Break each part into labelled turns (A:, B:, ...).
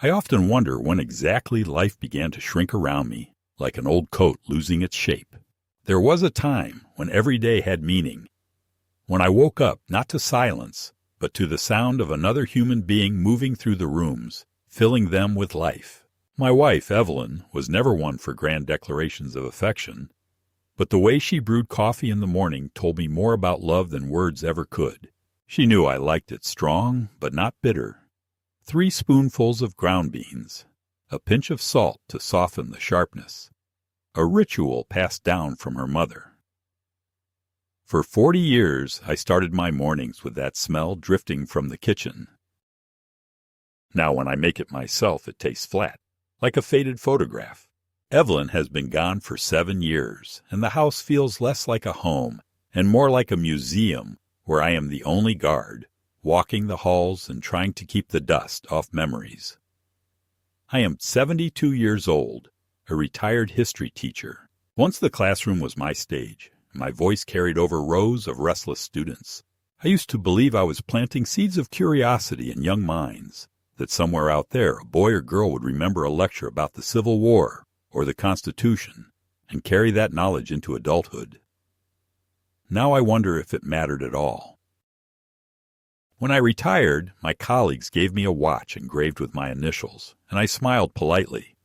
A: I often wonder when exactly life began to shrink around me, like an old coat losing its shape. There was a time when every day had meaning, when I woke up not to silence, but to the sound of another human being moving through the rooms, filling them with life. My wife, Evelyn, was never one for grand declarations of affection, but the way she brewed coffee in the morning told me more about love than words ever could. She knew I liked it strong, but not bitter. 3 spoonfuls of ground beans, a pinch of salt to soften the sharpness, a ritual passed down from her mother. For 40 years, I started my mornings with that smell drifting from the kitchen. Now when I make it myself, it tastes flat, like a faded photograph. Evelyn has been gone for 7 years, and the house feels less like a home and more like a museum where I am the only guard, walking the halls and trying to keep the dust off memories. I am 72 years old, a retired history teacher. Once the classroom was my stage, and my voice carried over rows of restless students. I used to believe I was planting seeds of curiosity in young minds, that somewhere out there a boy or girl would remember a lecture about the Civil War or the Constitution and carry that knowledge into adulthood. Now I wonder if it mattered at all. When I retired, my colleagues gave me a watch engraved with my initials, and I smiled politely,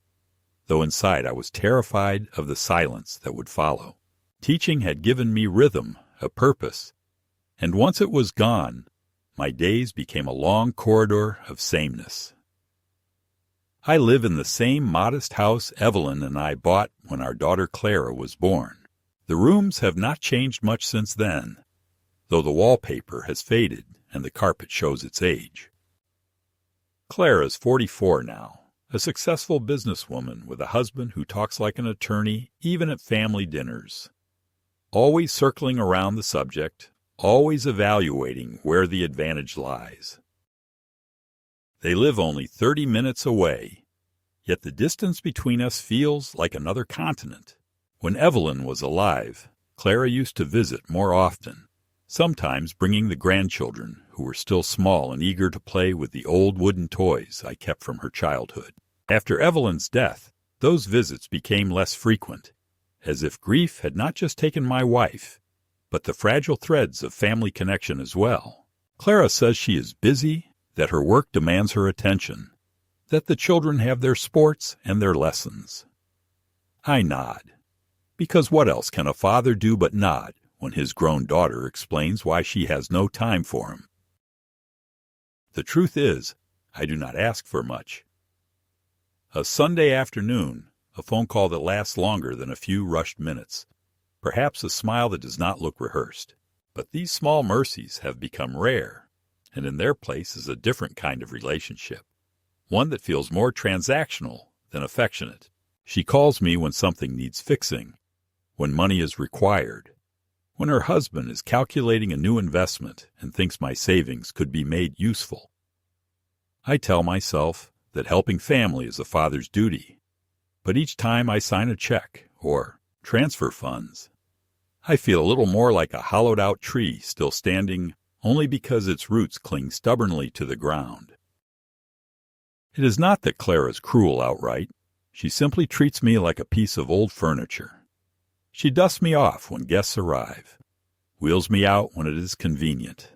A: though inside I was terrified of the silence that would follow. Teaching had given me rhythm, a purpose, and once it was gone, my days became a long corridor of sameness. I live in the same modest house Evelyn and I bought when our daughter Clara was born. The rooms have not changed much since then, though the wallpaper has faded and the carpet shows its age. Clara is 44 now, a successful businesswoman with a husband who talks like an attorney even at family dinners, always circling around the subject, always evaluating where the advantage lies. They live only 30 minutes away, yet the distance between us feels like another continent. When Evelyn was alive, Clara used to visit more often, sometimes bringing the grandchildren who were still small and eager to play with the old wooden toys I kept from her childhood. After Evelyn's death, those visits became less frequent, as if grief had not just taken my wife, but the fragile threads of family connection as well. Clara says she is busy, that her work demands her attention, that the children have their sports and their lessons. I nod, because what else can a father do but nod when his grown daughter explains why she has no time for him? The truth is, I do not ask for much. A Sunday afternoon, a phone call that lasts longer than a few rushed minutes, perhaps a smile that does not look rehearsed. But these small mercies have become rare, and in their place is a different kind of relationship, one that feels more transactional than affectionate. She calls me when something needs fixing, when money is required, when her husband is calculating a new investment and thinks my savings could be made useful. I tell myself that helping family is a father's duty, but each time I sign a check or transfer funds, I feel a little more like a hollowed-out tree still standing only because its roots cling stubbornly to the ground. It is not that Clara is cruel outright. She simply treats me like a piece of old furniture. She dusts me off when guests arrive, wheels me out when it is convenient.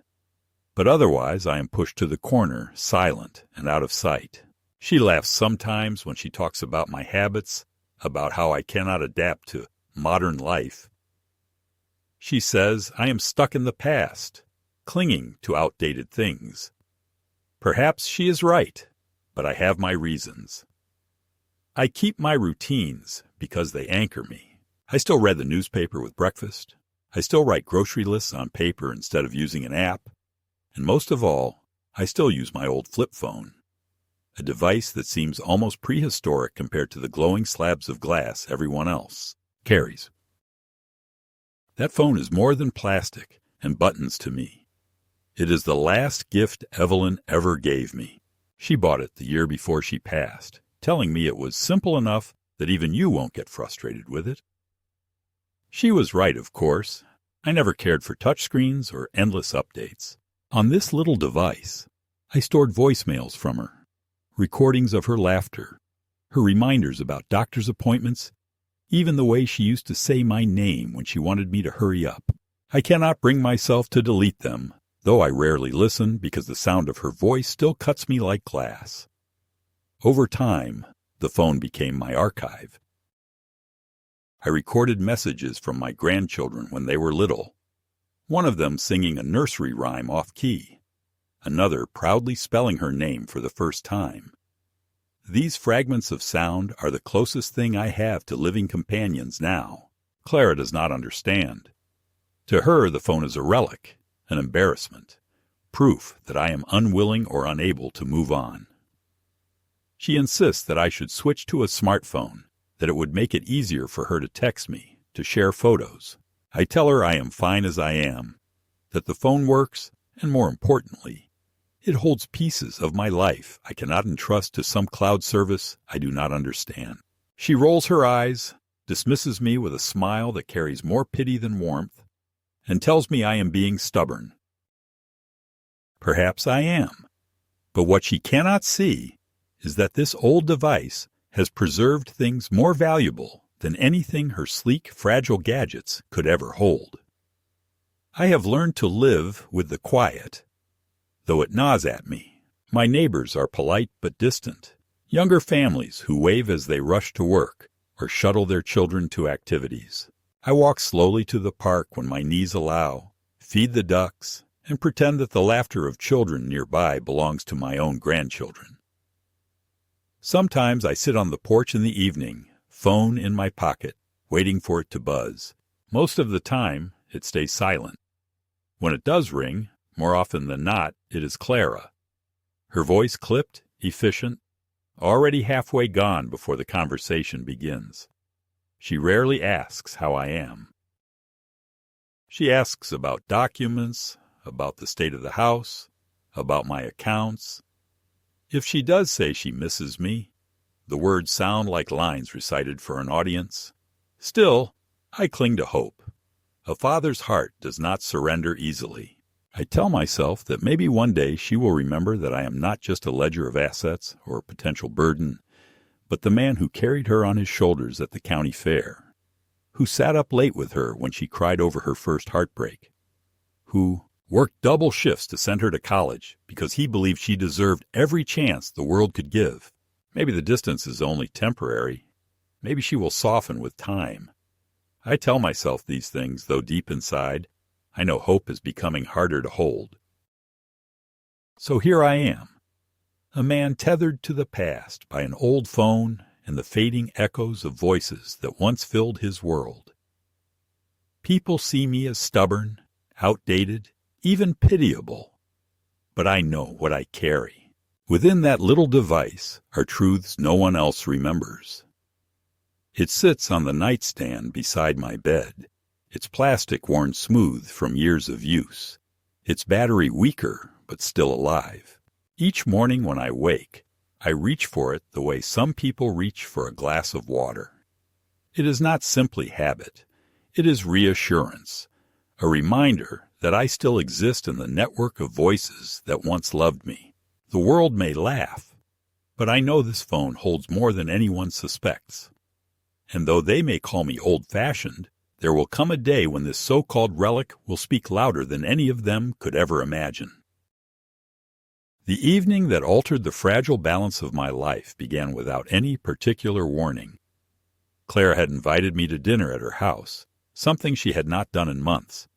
A: But otherwise I am pushed to the corner, silent and out of sight. She laughs sometimes when she talks about my habits, about how I cannot adapt to modern life. She says I am stuck in the past, clinging to outdated things. Perhaps she is right, but I have my reasons. I keep my routines because they anchor me. I still read the newspaper with breakfast. I still write grocery lists on paper instead of using an app. And most of all, I still use my old flip phone, a device that seems almost prehistoric compared to the glowing slabs of glass everyone else carries. That phone is more than plastic and buttons to me. It is the last gift Evelyn ever gave me. She bought it the year before she passed, telling me it was simple enough that even you won't get frustrated with it. She was right, of course. I never cared for touchscreens or endless updates. On this little device, I stored voicemails from her, recordings of her laughter, her reminders about doctor's appointments, even the way she used to say my name when she wanted me to hurry up. I cannot bring myself to delete them, though I rarely listen because the sound of her voice still cuts me like glass. Over time, the phone became my archive. I recorded messages from my grandchildren when they were little, one of them singing a nursery rhyme off-key, another proudly spelling her name for the first time. These fragments of sound are the closest thing I have to living companions now. Clara does not understand. To her, the phone is a relic, an embarrassment, proof that I am unwilling or unable to move on. She insists that I should switch to a smartphone, that it would make it easier for her to text me, to share photos. I tell her I am fine as I am, that the phone works, and more importantly, it holds pieces of my life I cannot entrust to some cloud service I do not understand. She rolls her eyes, dismisses me with a smile that carries more pity than warmth, and tells me I am being stubborn. Perhaps I am, but what she cannot see is that this old device has preserved things more valuable than anything her sleek, fragile gadgets could ever hold. I have learned to live with the quiet, though it gnaws at me. My neighbors are polite but distant, younger families who wave as they rush to work or shuttle their children to activities. I walk slowly to the park when my knees allow, feed the ducks, and pretend that the laughter of children nearby belongs to my own grandchildren. Sometimes I sit on the porch in the evening, phone in my pocket, waiting for it to buzz. Most of the time, it stays silent. When it does ring, more often than not, it is Clara. Her voice clipped, efficient, already halfway gone before the conversation begins. She rarely asks how I am. She asks about documents, about the state of the house, about my accounts. If she does say she misses me, the words sound like lines recited for an audience. Still, I cling to hope. A father's heart does not surrender easily. I tell myself that maybe one day she will remember that I am not just a ledger of assets or a potential burden, but the man who carried her on his shoulders at the county fair, who sat up late with her when she cried over her first heartbreak, who worked double shifts to send her to college because he believed she deserved every chance the world could give. Maybe the distance is only temporary. Maybe she will soften with time. I tell myself these things, though deep inside, I know hope is becoming harder to hold. So here I am, a man tethered to the past by an old phone and the fading echoes of voices that once filled his world. People see me as stubborn, outdated, even pitiable, but I know what I carry. Within that little device are truths no one else remembers. It sits on the nightstand beside my bed, its plastic worn smooth from years of use, its battery weaker but still alive. Each morning when I wake, I reach for it the way some people reach for a glass of water. It is not simply habit. It is reassurance, a reminder that I still exist in the network of voices that once loved me. The world may laugh, but I know this phone holds more than anyone suspects. And though they may call me old-fashioned, there will come a day when this so-called relic will speak louder than any of them could ever imagine. The evening that altered the fragile balance of my life began without any particular warning. Clara had invited me to dinner at her house, something she had not done in months,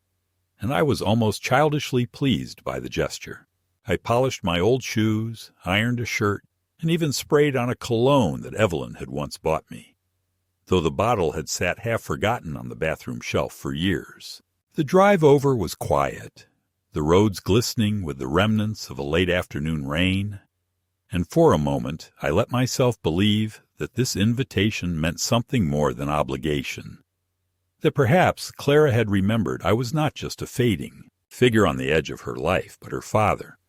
A: and I was almost childishly pleased by the gesture. I polished my old shoes, ironed a shirt, and even sprayed on a cologne that Evelyn had once bought me, though the bottle had sat half-forgotten on the bathroom shelf for years. The drive over was quiet, the roads glistening with the remnants of a late afternoon rain, and for a moment I let myself believe that this invitation meant something more than obligation, that perhaps Clara had remembered I was not just a fading figure on the edge of her life, but her father.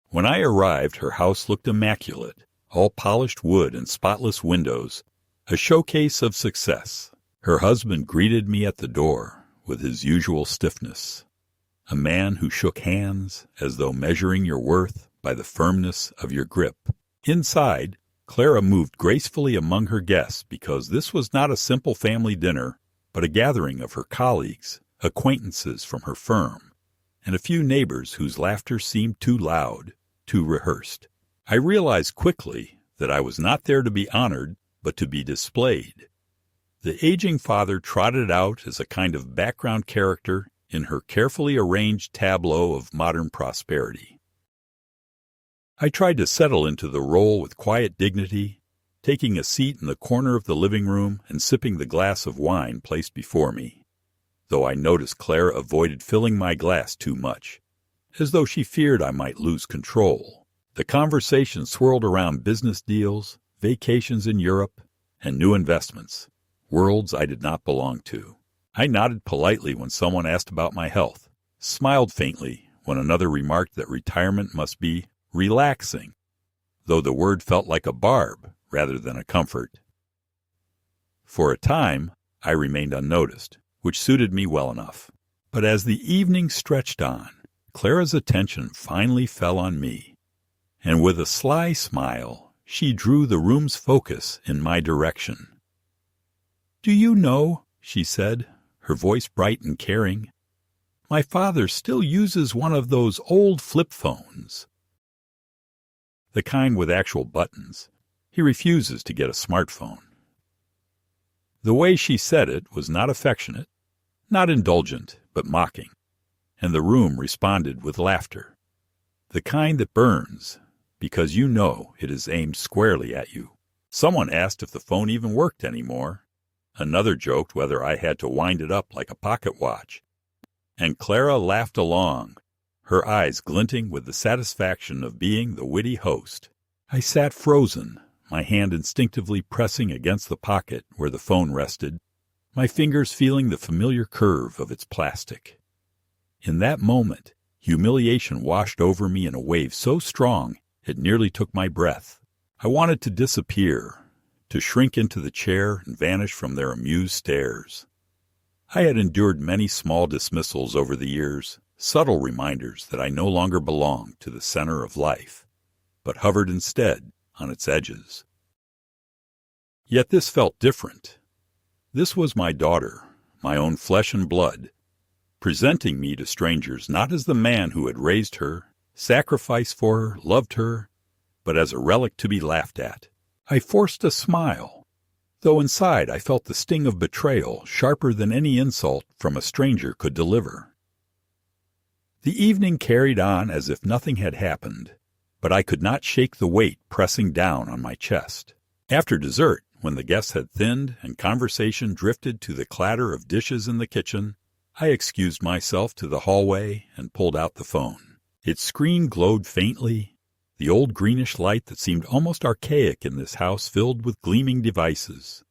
A: When I arrived, her house looked immaculate, all polished wood and spotless windows, a showcase of success. Her husband greeted me at the door with his usual stiffness, a man who shook hands as though measuring your worth by the firmness of your grip. Inside, Clara moved gracefully among her guests because this was not a simple family dinner, but a gathering of her colleagues, acquaintances from her firm, and a few neighbors whose laughter seemed too loud, too rehearsed. I realized quickly that I was not there to be honored, but to be displayed. The aging father trotted out as a kind of background character in her carefully arranged tableau of modern prosperity. I tried to settle into the role with quiet dignity, taking a seat in the corner of the living room and sipping the glass of wine placed before me, though I noticed Clara avoided filling my glass too much, as though she feared I might lose control. The conversation swirled around business deals, vacations in Europe, and new investments, worlds I did not belong to. I nodded politely when someone asked about my health, smiled faintly when another remarked that retirement must be relaxing, though the word felt like a barb rather than a comfort. For a time, I remained unnoticed, which suited me well enough. But as the evening stretched on, Clara's attention finally fell on me, and with a sly smile, she drew the room's focus in my direction. "Do you know," she said, her voice bright and caring, "my father still uses one of those old flip phones. The kind with actual buttons. He refuses to get a smartphone." The way she said it was not affectionate, not indulgent, but mocking, and the room responded with laughter. The kind that burns, because you know it is aimed squarely at you. Someone asked if the phone even worked anymore. Another joked whether I had to wind it up like a pocket watch. And Clara laughed along, her eyes glinting with the satisfaction of being the witty host. I sat frozen, my hand instinctively pressing against the pocket where the phone rested, my fingers feeling the familiar curve of its plastic. In that moment, humiliation washed over me in a wave so strong it nearly took my breath. I wanted to disappear, to shrink into the chair and vanish from their amused stares. I had endured many small dismissals over the years, subtle reminders that I no longer belonged to the center of life, but hovered instead on its edges. Yet this felt different. This was my daughter, my own flesh and blood, presenting me to strangers not as the man who had raised her, sacrificed for her, loved her, but as a relic to be laughed at. I forced a smile, though inside I felt the sting of betrayal sharper than any insult from a stranger could deliver. The evening carried on as if nothing had happened, but I could not shake the weight pressing down on my chest. After dessert, when the guests had thinned and conversation drifted to the clatter of dishes in the kitchen, I excused myself to the hallway and pulled out the phone. Its screen glowed faintly, the old greenish light that seemed almost archaic in this house filled with gleaming devices.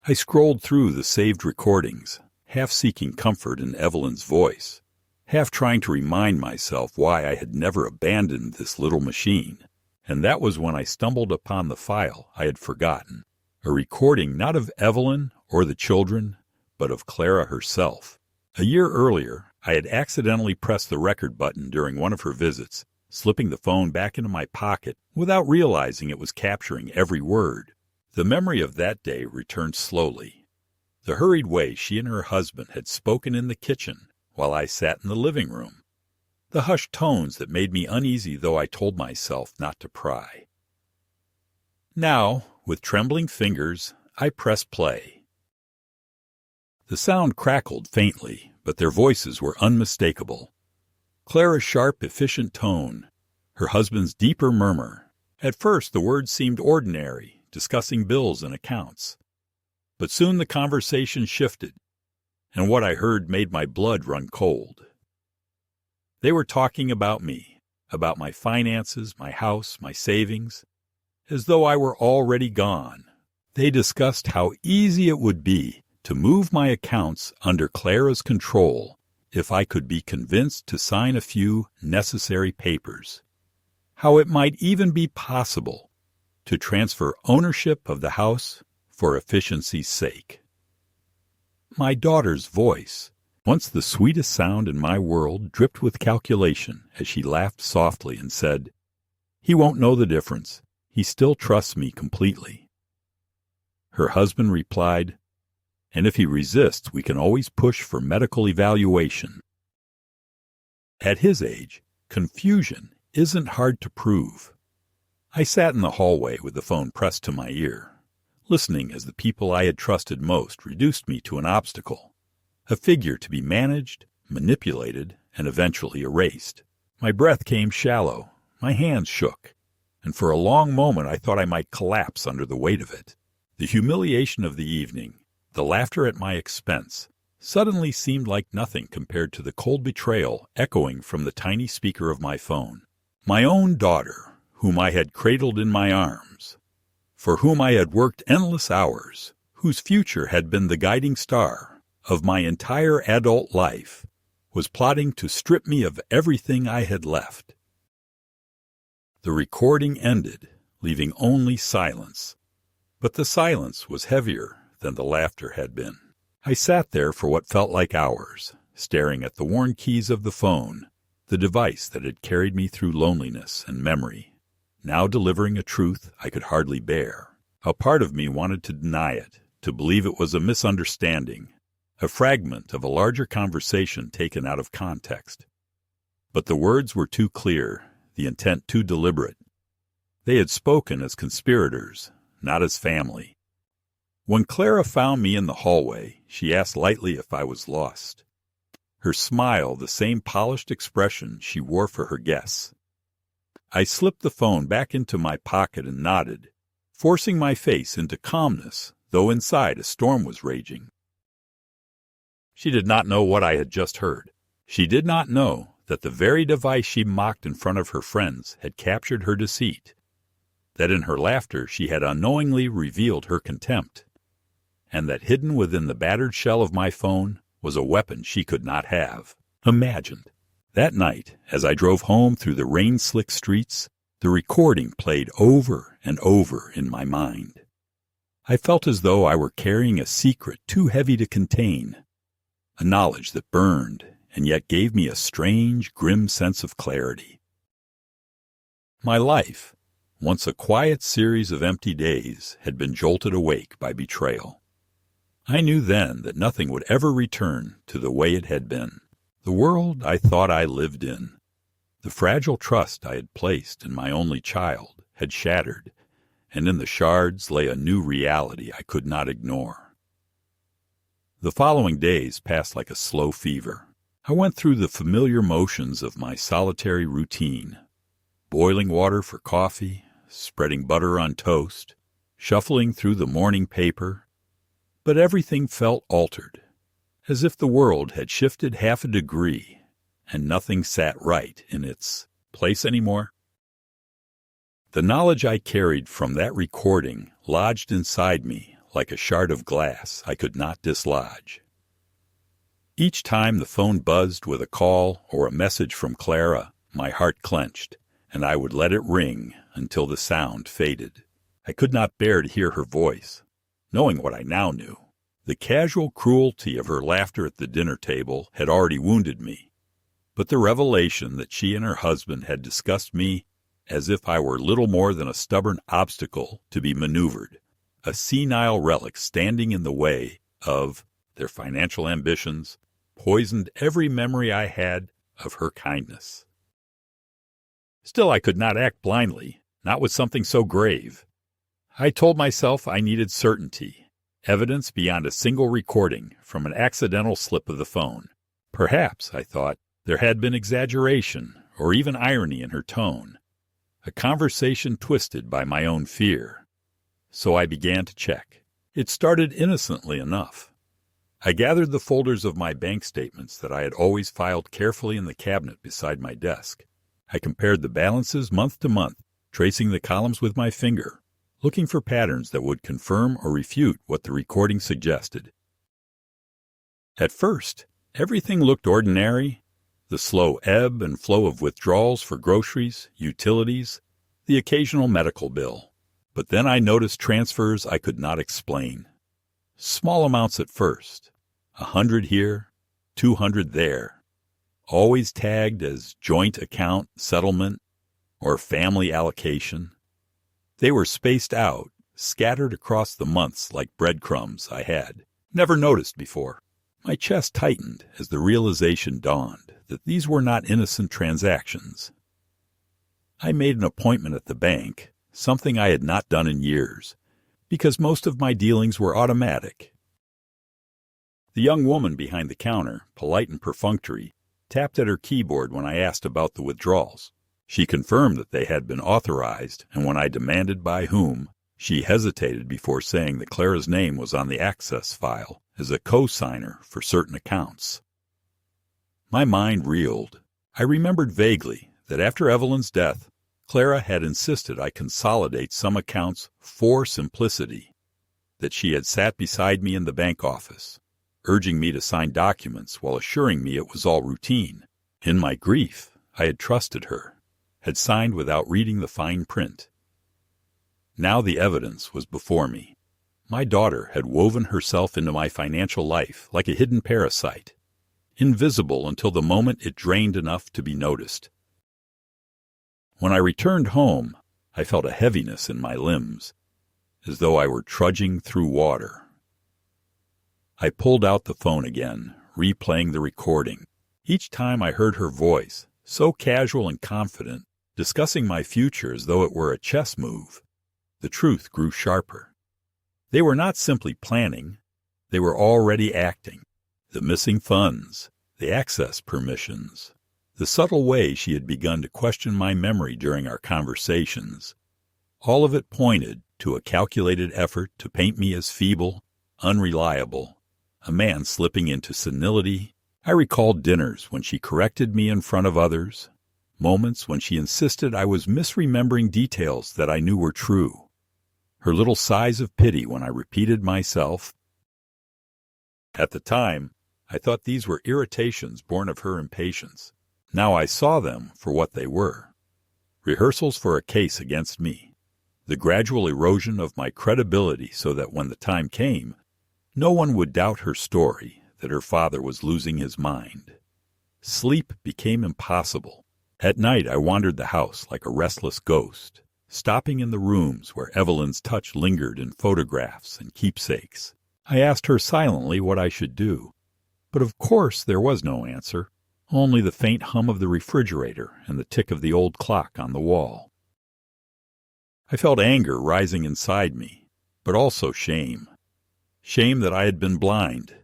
A: I scrolled through the saved recordings, half seeking comfort in Evelyn's voice, half trying to remind myself why I had never abandoned this little machine. And that was when I stumbled upon the file I had forgotten, a recording not of Evelyn or the children, but of Clara herself. A year earlier, I had accidentally pressed the record button during one of her visits, slipping the phone back into my pocket without realizing it was capturing every word. The memory of that day returned slowly. The hurried way she and her husband had spoken in the kitchen while I sat in the living room. The hushed tones that made me uneasy though I told myself not to pry. Now, with trembling fingers, I pressed play. The sound crackled faintly, but their voices were unmistakable. Clara's sharp, efficient tone, her husband's deeper murmur. At first the words seemed ordinary, discussing bills and accounts. But soon the conversation shifted, and what I heard made my blood run cold. They were talking about me, about my finances, my house, my savings, as though I were already gone. They discussed how easy it would be to move my accounts under Clara's control if I could be convinced to sign a few necessary papers. How it might even be possible to transfer ownership of the house for efficiency's sake. My daughter's voice, Once the sweetest sound in my world dripped with calculation as she laughed softly and said, "He won't know the difference. He still trusts me completely." Her husband replied, "And if he resists, we can always push for medical evaluation." At his age, confusion isn't hard to prove. I sat in the hallway with the phone pressed to my ear, listening as the people I had trusted most reduced me to an obstacle, a figure to be managed, manipulated, and eventually erased. My breath came shallow, my hands shook, and for a long moment I thought I might collapse under the weight of it. The humiliation of the evening, the laughter at my expense, suddenly seemed like nothing compared to the cold betrayal echoing from the tiny speaker of my phone. My own daughter, whom I had cradled in my arms, for whom I had worked endless hours, whose future had been the guiding star of my entire adult life, was plotting to strip me of everything I had left. The recording ended, leaving only silence, but the silence was heavier than the laughter had been. I sat there for what felt like hours, staring at the worn keys of the phone, the device that had carried me through loneliness and memory, now delivering a truth I could hardly bear. A part of me wanted to deny it, to believe it was a misunderstanding, a fragment of a larger conversation taken out of context. But the words were too clear, the intent too deliberate. They had spoken as conspirators, not as family. When Clara found me in the hallway, she asked lightly if I was lost. Her smile the same polished expression she wore for her guests. I slipped the phone back into my pocket and nodded, forcing my face into calmness, though inside a storm was raging. She did not know what I had just heard. She did not know that the very device she mocked in front of her friends had captured her deceit, that in her laughter she had unknowingly revealed her contempt, and that hidden within the battered shell of my phone was a weapon she could not have imagined. That night, as I drove home through the rain-slick streets, the recording played over and over in my mind. I felt as though I were carrying a secret too heavy to contain, a knowledge that burned and yet gave me a strange, grim sense of clarity. My life, once a quiet series of empty days, had been jolted awake by betrayal. I knew then that nothing would ever return to the way it had been. The world I thought I lived in, the fragile trust I had placed in my only child, had shattered, and in the shards lay a new reality I could not ignore. The following days passed like a slow fever. I went through the familiar motions of my solitary routine, boiling water for coffee, spreading butter on toast, shuffling through the morning paper, but everything felt altered, as if the world had shifted half a degree and nothing sat right in its place anymore. The knowledge I carried from that recording lodged inside me like a shard of glass I could not dislodge. Each time the phone buzzed with a call or a message from Clara, my heart clenched, and I would let it ring until the sound faded. I could not bear to hear her voice. Knowing what I now knew, the casual cruelty of her laughter at the dinner table had already wounded me, but the revelation that she and her husband had discussed me as if I were little more than a stubborn obstacle to be maneuvered, a senile relic standing in the way of their financial ambitions, poisoned every memory I had of her kindness. Still, I could not act blindly, not with something so grave. I told myself I needed certainty, evidence beyond a single recording from an accidental slip of the phone. Perhaps, I thought, there had been exaggeration or even irony in her tone, a conversation twisted by my own fear. So I began to check. It started innocently enough. I gathered the folders of my bank statements that I had always filed carefully in the cabinet beside my desk. I compared the balances month to month, tracing the columns with my finger, looking for patterns that would confirm or refute what the recording suggested. At first, everything looked ordinary. The slow ebb and flow of withdrawals for groceries, utilities, the occasional medical bill. But then I noticed transfers I could not explain. Small amounts at first, 100 here, $200 there, always tagged as joint account settlement or family allocation. They were spaced out, scattered across the months like breadcrumbs I had never noticed before. My chest tightened as the realization dawned that these were not innocent transactions. I made an appointment at the bank, something I had not done in years, because most of my dealings were automatic. The young woman behind the counter, polite and perfunctory, tapped at her keyboard when I asked about the withdrawals. She confirmed that they had been authorized, and when I demanded by whom, she hesitated before saying that Clara's name was on the access file as a co-signer for certain accounts. My mind reeled. I remembered vaguely that after Evelyn's death, Clara had insisted I consolidate some accounts for simplicity, that she had sat beside me in the bank office, urging me to sign documents while assuring me it was all routine. In my grief, I had trusted her, had signed without reading the fine print. Now the evidence was before me. My daughter had woven herself into my financial life like a hidden parasite, invisible until the moment it drained enough to be noticed. When I returned home, I felt a heaviness in my limbs, as though I were trudging through water. I pulled out the phone again, replaying the recording. Each time I heard her voice, so casual and confident, discussing my future as though it were a chess move, the truth grew sharper. They were not simply planning, they were already acting. The missing funds, the access permissions, the subtle way she had begun to question my memory during our conversations, all of it pointed to a calculated effort to paint me as feeble, unreliable, a man slipping into senility. I recalled dinners when she corrected me in front of others, moments when she insisted I was misremembering details that I knew were true, her little sighs of pity when I repeated myself. At the time, I thought these were irritations born of her impatience. Now I saw them for what they were. Rehearsals for a case against me. The gradual erosion of my credibility so that when the time came, no one would doubt her story that her father was losing his mind. Sleep became impossible. At night I wandered the house like a restless ghost, stopping in the rooms where Evelyn's touch lingered in photographs and keepsakes. I asked her silently what I should do. But of course there was no answer, only the faint hum of the refrigerator and the tick of the old clock on the wall. I felt anger rising inside me, but also shame. Shame that I had been blind,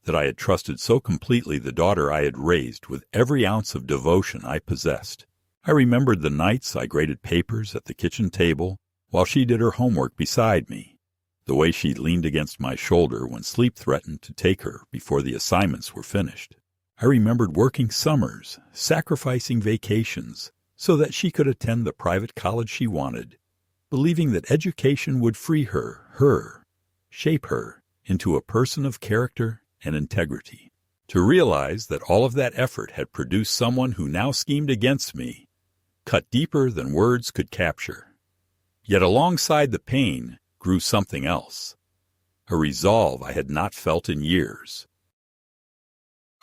A: that I had trusted so completely the daughter I had raised with every ounce of devotion I possessed. I remembered the nights I graded papers at the kitchen table while she did her homework beside me, the way she leaned against my shoulder when sleep threatened to take her before the assignments were finished. I remembered working summers, sacrificing vacations, so that she could attend the private college she wanted, believing that education would free her, shape her into a person of character and integrity. To realize that all of that effort had produced someone who now schemed against me, cut deeper than words could capture. Yet alongside the pain grew something else, a resolve I had not felt in years.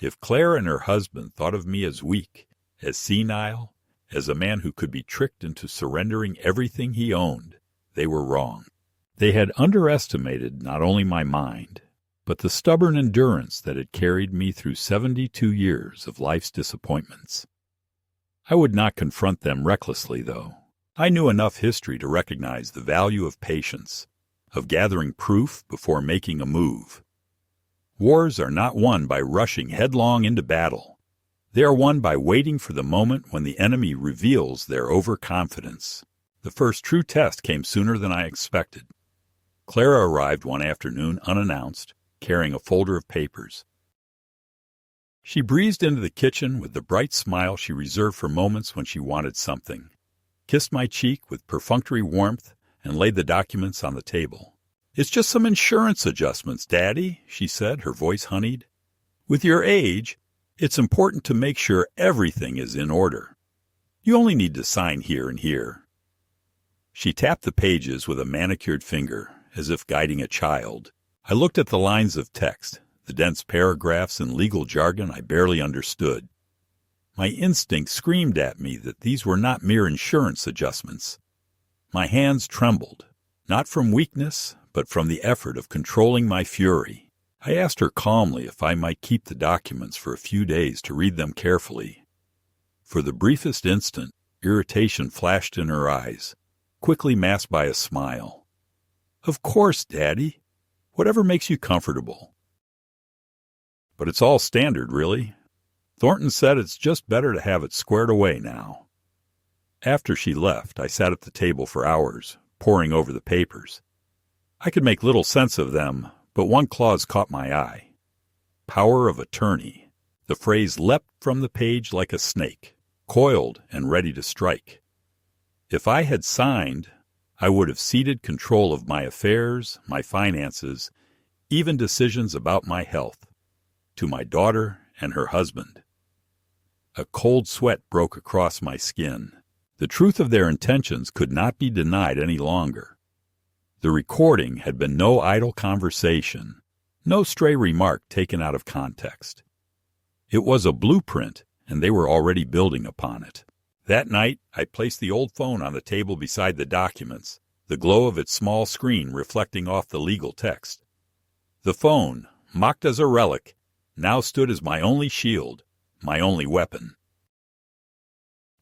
A: If Claire and her husband thought of me as weak, as senile, as a man who could be tricked into surrendering everything he owned, they were wrong. They had underestimated not only my mind, but the stubborn endurance that had carried me through 72 years of life's disappointments. I would not confront them recklessly, though. I knew enough history to recognize the value of patience, of gathering proof before making a move. Wars are not won by rushing headlong into battle. They are won by waiting for the moment when the enemy reveals their overconfidence. The first true test came sooner than I expected. Clara arrived one afternoon unannounced, carrying a folder of papers. She breezed into the kitchen with the bright smile she reserved for moments when she wanted something, kissed my cheek with perfunctory warmth, and laid the documents on the table. "It's just some insurance adjustments, Daddy," she said, her voice honeyed. "With your age, it's important to make sure everything is in order. You only need to sign here and here." She tapped the pages with a manicured finger, as if guiding a child. I looked at the lines of text, the dense paragraphs and legal jargon I barely understood. My instinct screamed at me that these were not mere insurance adjustments. My hands trembled, not from weakness, but from the effort of controlling my fury. I asked her calmly if I might keep the documents for a few days to read them carefully. For the briefest instant, irritation flashed in her eyes, quickly masked by a smile. "Of course, Daddy. Whatever makes you comfortable." "But it's all standard, really. Thornton said it's just better to have it squared away now." After she left, I sat at the table for hours, poring over the papers. I could make little sense of them, but one clause caught my eye. Power of attorney. The phrase leapt from the page like a snake, coiled and ready to strike. If I had signed, I would have ceded control of my affairs, my finances, even decisions about my health, to my daughter and her husband. A cold sweat broke across my skin. The truth of their intentions could not be denied any longer. The recording had been no idle conversation, no stray remark taken out of context. It was a blueprint, and they were already building upon it. That night, I placed the old phone on the table beside the documents, the glow of its small screen reflecting off the legal text. The phone, mocked as a relic, now stood as my only shield, my only weapon.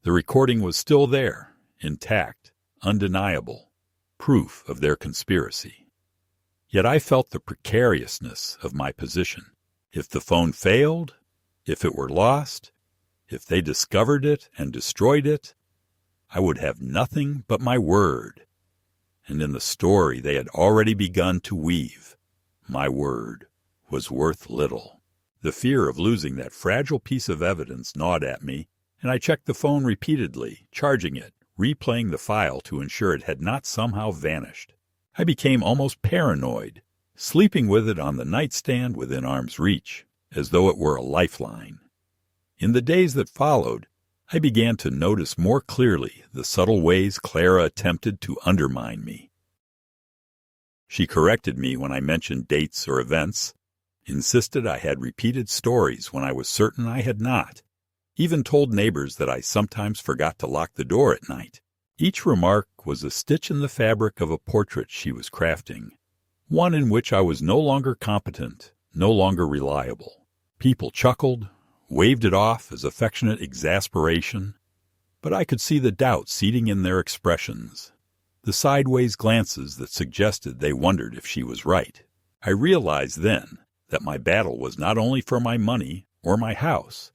A: The recording was still there, intact, undeniable, proof of their conspiracy. Yet I felt the precariousness of my position. If the phone failed, if it were lost, if they discovered it and destroyed it, I would have nothing but my word. And in the story they had already begun to weave, my word was worth little. The fear of losing that fragile piece of evidence gnawed at me, and I checked the phone repeatedly, charging it, replaying the file to ensure it had not somehow vanished. I became almost paranoid, sleeping with it on the nightstand within arm's reach, as though it were a lifeline. In the days that followed, I began to notice more clearly the subtle ways Clara attempted to undermine me. She corrected me when I mentioned dates or events, insisted I had repeated stories when I was certain I had not, even told neighbors that I sometimes forgot to lock the door at night. Each remark was a stitch in the fabric of a portrait she was crafting, one in which I was no longer competent, no longer reliable. People chuckled, waved it off as affectionate exasperation, but I could see the doubt seeding in their expressions, the sideways glances that suggested they wondered if she was right. I realized then that my battle was not only for my money or my house,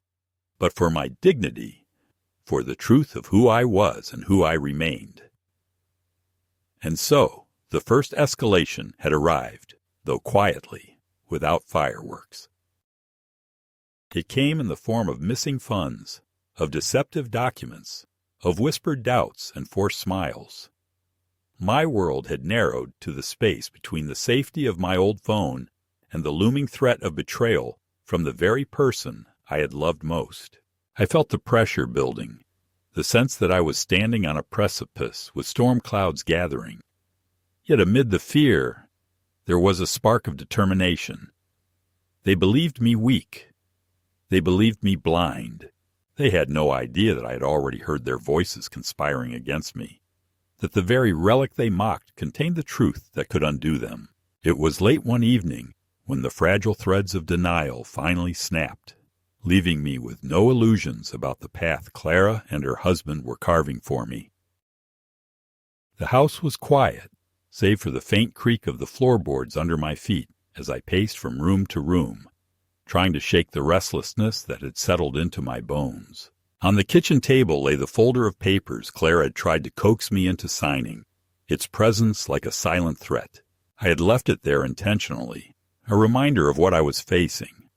A: but for my dignity, for the truth of who I was and who I remained. And so, the first escalation had arrived, though quietly, without fireworks. It came in the form of missing funds, of deceptive documents, of whispered doubts and forced smiles. My world had narrowed to the space between the safety of my old phone and the looming threat of betrayal from the very person I had loved most. I felt the pressure building, the sense that I was standing on a precipice with storm clouds gathering. Yet amid the fear, there was a spark of determination. They believed me weak. They believed me blind. They had no idea that I had already heard their voices conspiring against me, that the very relic they mocked contained the truth that could undo them. It was late one evening when the fragile threads of denial finally snapped, leaving me with no illusions about the path Clara and her husband were carving for me. The house was quiet, save for the faint creak of the floorboards under my feet as I paced from room to room, trying to shake the restlessness that had settled into my bones. On the kitchen table lay the folder of papers Clara had tried to coax me into signing, its presence like a silent threat. I had left it there intentionally, a reminder of what I was facing.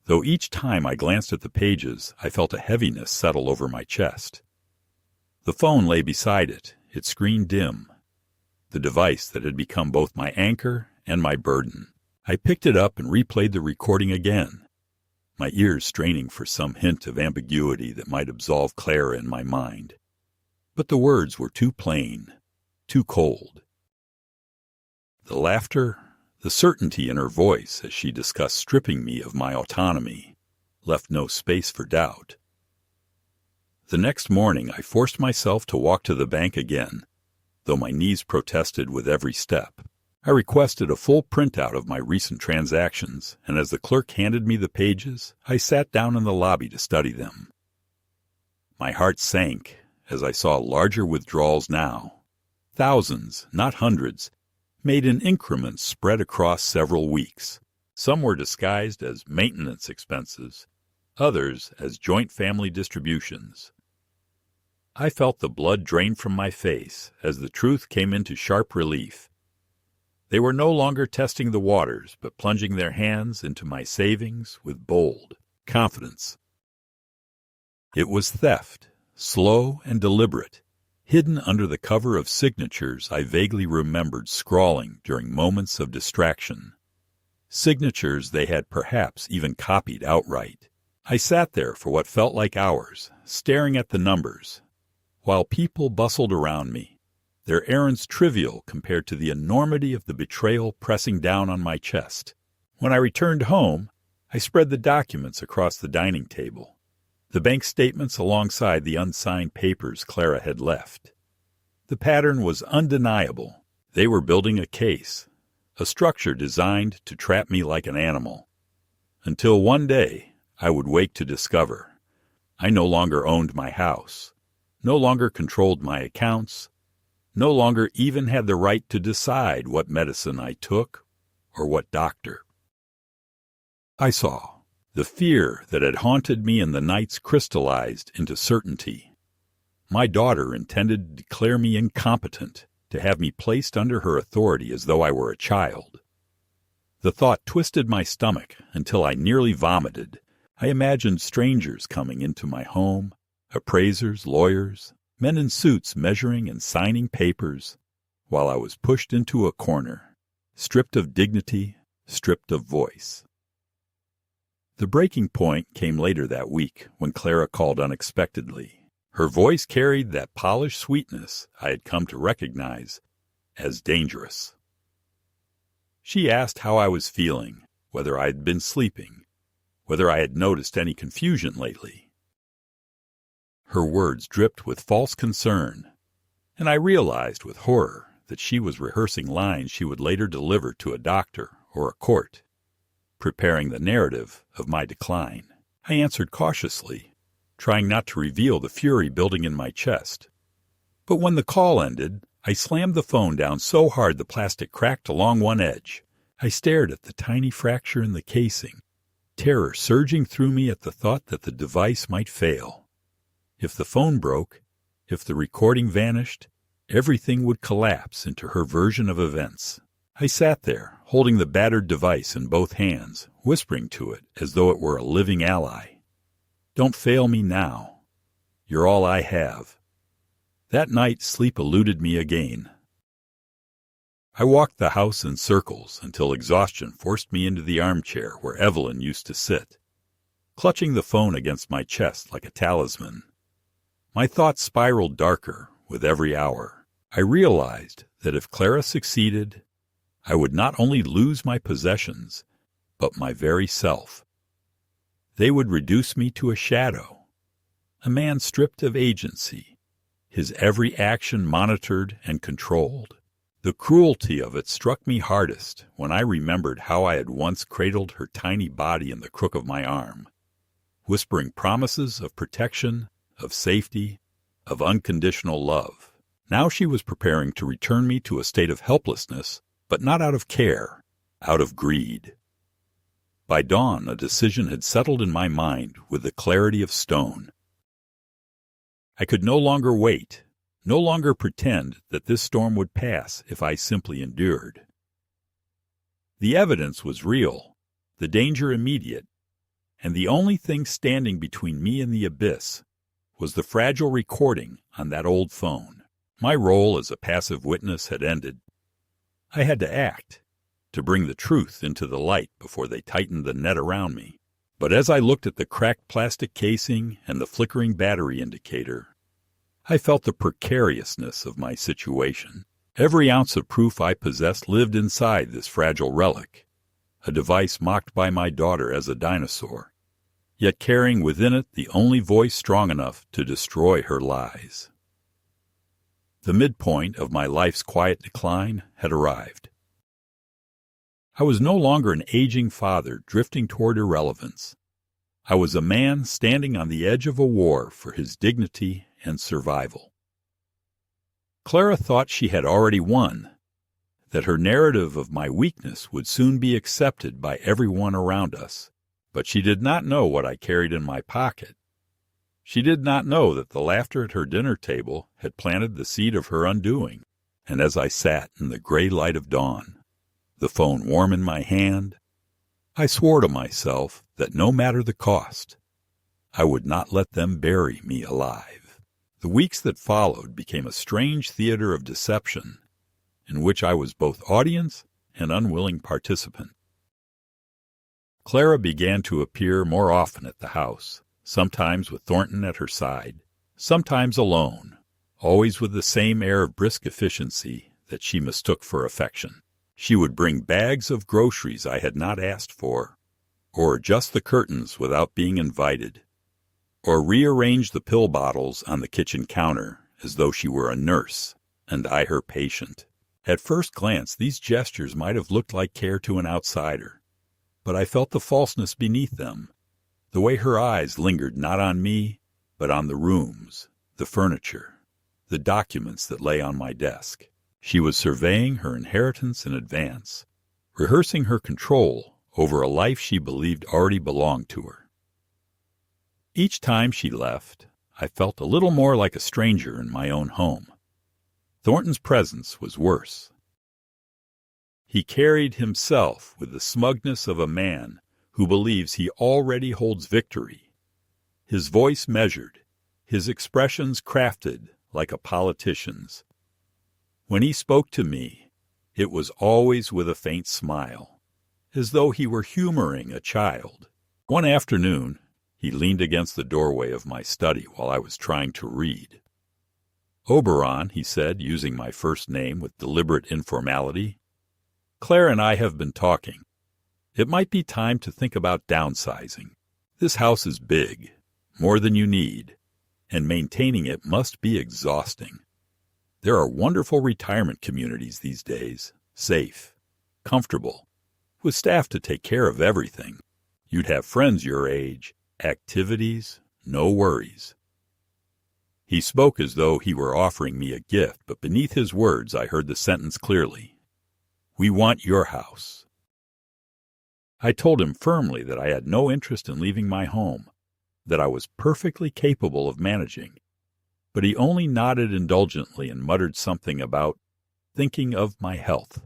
A: Though each time I glanced at the pages, I felt a heaviness settle over my chest. The phone lay beside it, its screen dim, the device that had become both my anchor and my burden. I picked it up and replayed the recording again, my ears straining for some hint of ambiguity that might absolve Clara in my mind. But the words were too plain, too cold. The laughter, The certainty in her voice as she discussed stripping me of my autonomy left no space for doubt. The next morning I forced myself to walk to the bank again, though my knees protested with every step. I requested a full printout of my recent transactions, and as the clerk handed me the pages, I sat down in the lobby to study them. My heart sank as I saw larger withdrawals now. Thousands, not hundreds, made in increments spread across several weeks. Some were disguised as maintenance expenses, others as joint family distributions. I felt the blood drain from my face as the truth came into sharp relief. They were no longer testing the waters, but plunging their hands into my savings with bold confidence. It was theft, slow and deliberate, hidden under the cover of signatures I vaguely remembered scrawling during moments of distraction. Signatures they had perhaps even copied outright. I sat there for what felt like hours, staring at the numbers, while people bustled around me, their errands trivial compared to the enormity of the betrayal pressing down on my chest. When I returned home, I spread the documents across the dining table, the bank statements alongside the unsigned papers Clara had left. The pattern was undeniable. They were building a case, a structure designed to trap me like an animal. Until one day, I would wake to discover I no longer owned my house, no longer controlled my accounts, no longer even had the right to decide what medicine I took or what doctor. I saw the fear that had haunted me in the nights crystallized into certainty. My daughter intended to declare me incompetent, to have me placed under her authority as though I were a child. The thought twisted my stomach until I nearly vomited. I imagined strangers coming into my home, appraisers, lawyers, men in suits measuring and signing papers, while I was pushed into a corner, stripped of dignity, stripped of voice. The breaking point came later that week when Clara called unexpectedly. Her voice carried that polished sweetness I had come to recognize as dangerous. She asked how I was feeling, whether I had been sleeping, whether I had noticed any confusion lately. Her words dripped with false concern, and I realized with horror that she was rehearsing lines she would later deliver to a doctor or a court, preparing the narrative of my decline. I answered cautiously, trying not to reveal the fury building in my chest. But when the call ended, I slammed the phone down so hard the plastic cracked along one edge. I stared at the tiny fracture in the casing, terror surging through me at the thought that the device might fail. If the phone broke, if the recording vanished, everything would collapse into her version of events. I sat there, holding the battered device in both hands, whispering to it as though it were a living ally. Don't fail me now. You're all I have. That night, sleep eluded me again. I walked the house in circles until exhaustion forced me into the armchair where Evelyn used to sit, clutching the phone against my chest like a talisman. My thoughts spiraled darker with every hour. I realized that if Clara succeeded, I would not only lose my possessions, but my very self. They would reduce me to a shadow, a man stripped of agency, his every action monitored and controlled. The cruelty of it struck me hardest when I remembered how I had once cradled her tiny body in the crook of my arm, whispering promises of protection, of safety, of unconditional love. Now she was preparing to return me to a state of helplessness, but not out of care, out of greed. By dawn, a decision had settled in my mind with the clarity of stone. I could no longer wait, no longer pretend that this storm would pass if I simply endured. The evidence was real, the danger immediate, and the only thing standing between me and the abyss was the fragile recording on that old phone. My role as a passive witness had ended. I had to act, to bring the truth into the light before they tightened the net around me. But as I looked at the cracked plastic casing and the flickering battery indicator, I felt the precariousness of my situation. Every ounce of proof I possessed lived inside this fragile relic, a device mocked by my daughter as a dinosaur, yet carrying within it the only voice strong enough to destroy her lies. The midpoint of my life's quiet decline had arrived. I was no longer an aging father drifting toward irrelevance. I was a man standing on the edge of a war for his dignity and survival. Clara thought she had already won, that her narrative of my weakness would soon be accepted by everyone around us, but she did not know what I carried in my pocket. She did not know that the laughter at her dinner table had planted the seed of her undoing, and as I sat in the gray light of dawn, the phone warm in my hand, I swore to myself that no matter the cost, I would not let them bury me alive. The weeks that followed became a strange theater of deception, in which I was both audience and unwilling participant. Clara began to appear more often at the house, sometimes with Thornton at her side, sometimes alone, always with the same air of brisk efficiency that she mistook for affection. She would bring bags of groceries I had not asked for, or adjust the curtains without being invited, or rearrange the pill bottles on the kitchen counter as though she were a nurse and I her patient. At first glance, these gestures might have looked like care to an outsider, but I felt the falseness beneath them, the way her eyes lingered not on me, but on the rooms, the furniture, the documents that lay on my desk. She was surveying her inheritance in advance, rehearsing her control over a life she believed already belonged to her. Each time she left, I felt a little more like a stranger in my own home. Thornton's presence was worse. He carried himself with the smugness of a man who believes he already holds victory. His voice measured, his expressions crafted like a politician's. When he spoke to me, it was always with a faint smile, as though he were humoring a child. One afternoon, he leaned against the doorway of my study while I was trying to read. "Oberon," he said, using my first name with deliberate informality, "Claire and I have been talking. It might be time to think about downsizing. This house is big, more than you need, and maintaining it must be exhausting. There are wonderful retirement communities these days, safe, comfortable, with staff to take care of everything. You'd have friends your age, activities, no worries." He spoke as though he were offering me a gift, but beneath his words I heard the sentence clearly. "We want your house." I told him firmly that I had no interest in leaving my home, that I was perfectly capable of managing, but he only nodded indulgently and muttered something about thinking of my health.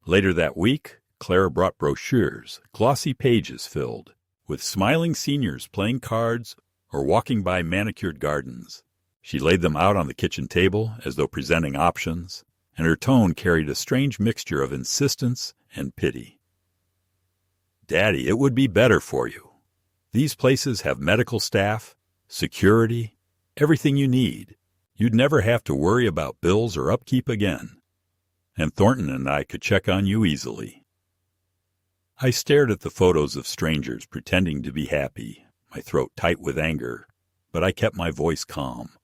A: Later that week, Clara brought brochures, glossy pages filled, with smiling seniors playing cards or walking by manicured gardens. She laid them out on the kitchen table as though presenting options, and her tone carried a strange mixture of insistence and pity. "Daddy, it would be better for you. These places have medical staff, security, everything you need. You'd never have to worry about bills or upkeep again. And Thornton and I could check on you easily." I stared at the photos of strangers pretending to be happy, my throat tight with anger, but I kept my voice calm.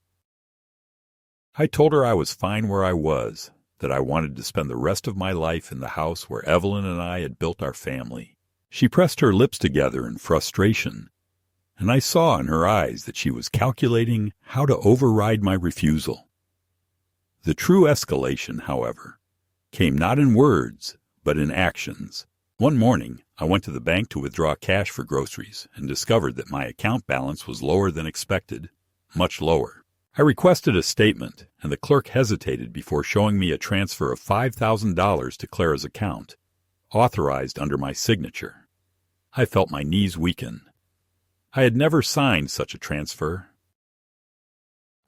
A: I told her I was fine where I was, that I wanted to spend the rest of my life in the house where Evelyn and I had built our family. She pressed her lips together in frustration, and I saw in her eyes that she was calculating how to override my refusal. The true escalation, however, came not in words, but in actions. One morning, I went to the bank to withdraw cash for groceries and discovered that my account balance was lower than expected, much lower. I requested a statement, and the clerk hesitated before showing me a transfer of $5,000 to Clara's account, authorized under my signature. I felt my knees weaken. I had never signed such a transfer.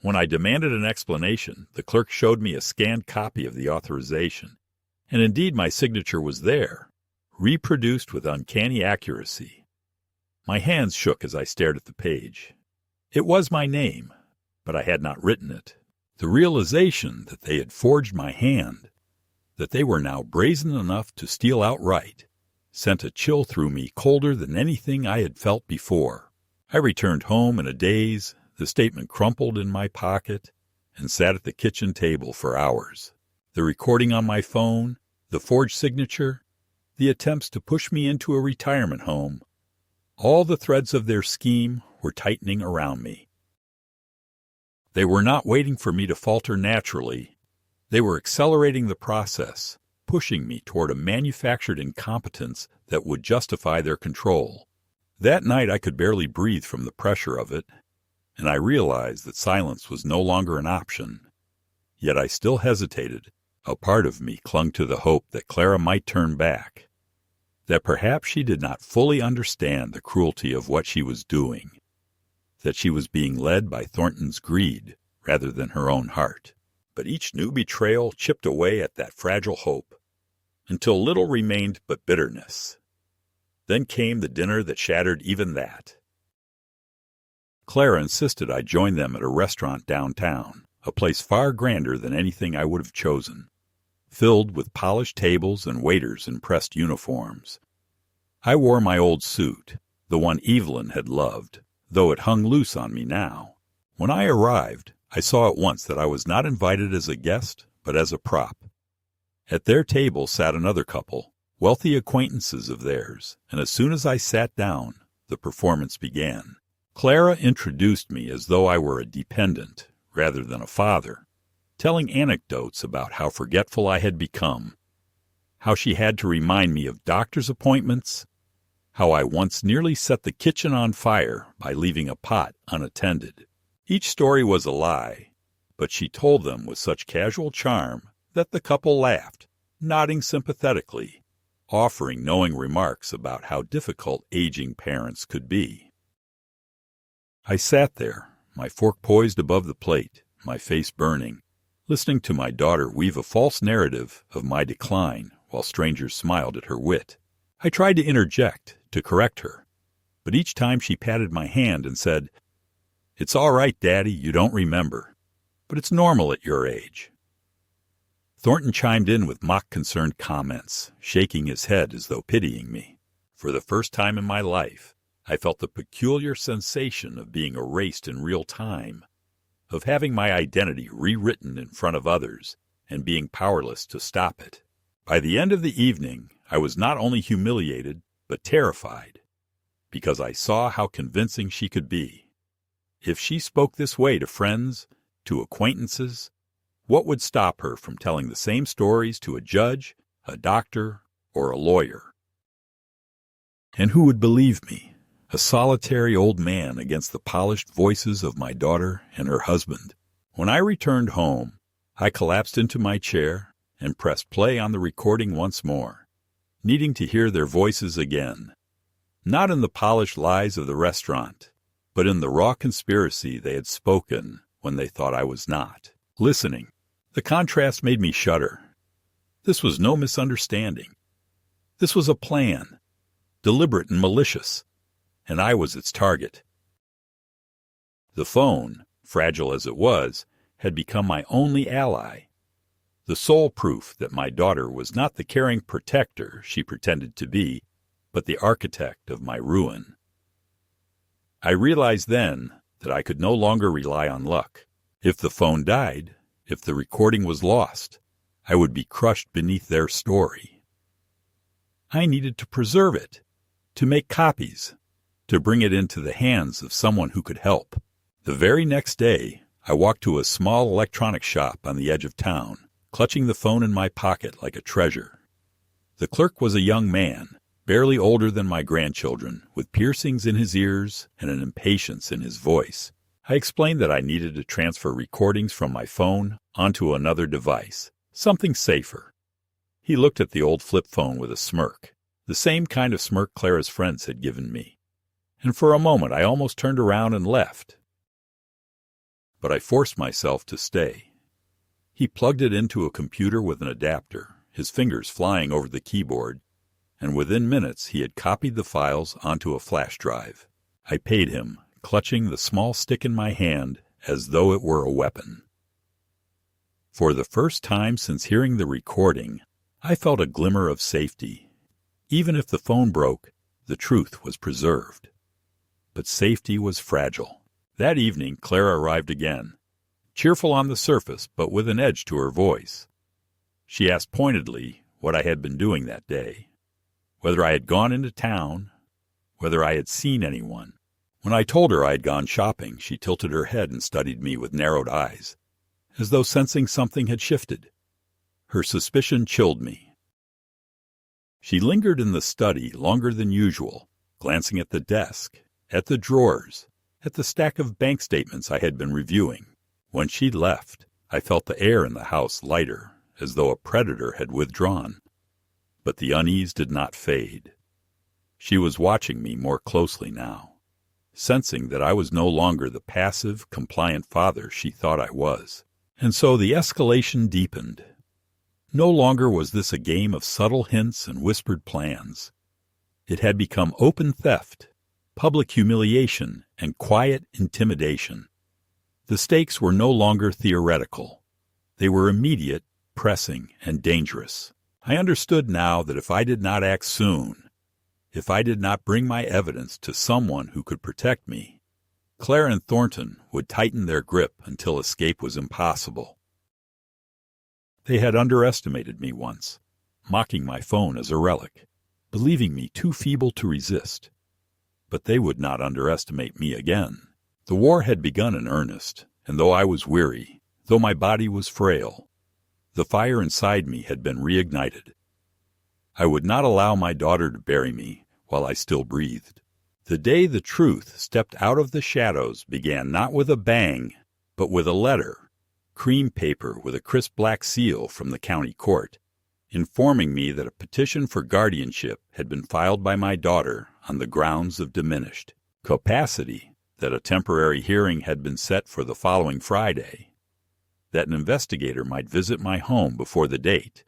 A: When I demanded an explanation, the clerk showed me a scanned copy of the authorization, and indeed my signature was there, reproduced with uncanny accuracy. My hands shook as I stared at the page. It was my name, but I had not written it. The realization that they had forged my hand, that they were now brazen enough to steal outright, sent a chill through me colder than anything I had felt before. I returned home in a daze, the statement crumpled in my pocket, and sat at the kitchen table for hours. The recording on my phone, the forged signature, the attempts to push me into a retirement home, all the threads of their scheme were tightening around me. They were not waiting for me to falter naturally. They were accelerating the process, pushing me toward a manufactured incompetence that would justify their control. That night I could barely breathe from the pressure of it, and I realized that silence was no longer an option. Yet I still hesitated. A part of me clung to the hope that Clara might turn back, that perhaps she did not fully understand the cruelty of what she was doing, that she was being led by Thornton's greed rather than her own heart. But each new betrayal chipped away at that fragile hope, until little remained but bitterness. Then came the dinner that shattered even that. Clara insisted I join them at a restaurant downtown, a place far grander than anything I would have chosen, filled with polished tables and waiters in pressed uniforms. I wore my old suit, the one Evelyn had loved, though it hung loose on me now. When I arrived, I saw at once that I was not invited as a guest, but as a prop. At their table sat another couple, wealthy acquaintances of theirs, and as soon as I sat down, the performance began. Clara introduced me as though I were a dependent rather than a father, telling anecdotes about how forgetful I had become, how she had to remind me of doctor's appointments, how I once nearly set the kitchen on fire by leaving a pot unattended. Each story was a lie, but she told them with such casual charm that the couple laughed, nodding sympathetically, offering knowing remarks about how difficult aging parents could be. I sat there, my fork poised above the plate, my face burning, listening to my daughter weave a false narrative of my decline while strangers smiled at her wit. I tried to interject, to correct her, but each time she patted my hand and said, "It's all right, Daddy, you don't remember, but it's normal at your age." Thornton chimed in with mock-concerned comments, shaking his head as though pitying me. For the first time in my life, I felt the peculiar sensation of being erased in real time, of having my identity rewritten in front of others and being powerless to stop it. By the end of the evening, I was not only humiliated, but terrified, because I saw how convincing she could be. If she spoke this way to friends, to acquaintances, what would stop her from telling the same stories to a judge, a doctor, or a lawyer? And who would believe me? A solitary old man against the polished voices of my daughter and her husband. When I returned home, I collapsed into my chair and pressed play on the recording once more, needing to hear their voices again, not in the polished lies of the restaurant, but in the raw conspiracy they had spoken when they thought I was not. Listening, the contrast made me shudder. This was no misunderstanding. This was a plan, deliberate and malicious, and I was its target. The phone, fragile as it was, had become my only ally, the sole proof that my daughter was not the caring protector she pretended to be, but the architect of my ruin. I realized then that I could no longer rely on luck. If the phone died, if the recording was lost, I would be crushed beneath their story. I needed to preserve it, to make copies, to bring it into the hands of someone who could help. The very next day, I walked to a small electronics shop on the edge of town, clutching the phone in my pocket like a treasure. The clerk was a young man, barely older than my grandchildren, with piercings in his ears and an impatience in his voice. I explained that I needed to transfer recordings from my phone onto another device, something safer. He looked at the old flip phone with a smirk, the same kind of smirk Clara's friends had given me. And for a moment I almost turned around and left. But I forced myself to stay. He plugged it into a computer with an adapter, his fingers flying over the keyboard, and within minutes he had copied the files onto a flash drive. I paid him, clutching the small stick in my hand as though it were a weapon. For the first time since hearing the recording, I felt a glimmer of safety. Even if the phone broke, the truth was preserved. But safety was fragile. That evening, Clara arrived again, cheerful on the surface but with an edge to her voice. She asked pointedly what I had been doing that day, whether I had gone into town, whether I had seen anyone. When I told her I had gone shopping, she tilted her head and studied me with narrowed eyes, as though sensing something had shifted. Her suspicion chilled me. She lingered in the study longer than usual, glancing at the desk, at the drawers, at the stack of bank statements I had been reviewing. When she left, I felt the air in the house lighter, as though a predator had withdrawn. But the unease did not fade. She was watching me more closely now, sensing that I was no longer the passive, compliant father she thought I was. And so the escalation deepened. No longer was this a game of subtle hints and whispered plans. It had become open theft, public humiliation, and quiet intimidation. The stakes were no longer theoretical. They were immediate, pressing, and dangerous. I understood now that if I did not act soon, if I did not bring my evidence to someone who could protect me, Claire and Thornton would tighten their grip until escape was impossible. They had underestimated me once, mocking my phone as a relic, believing me too feeble to resist. But they would not underestimate me again. The war had begun in earnest, and though I was weary, though my body was frail, the fire inside me had been reignited. I would not allow my daughter to bury me while I still breathed. The day the truth stepped out of the shadows began not with a bang, but with a letter, cream paper with a crisp black seal from the county court, informing me that a petition for guardianship had been filed by my daughter on the grounds of diminished capacity, that a temporary hearing had been set for the following Friday, that an investigator might visit my home before the date,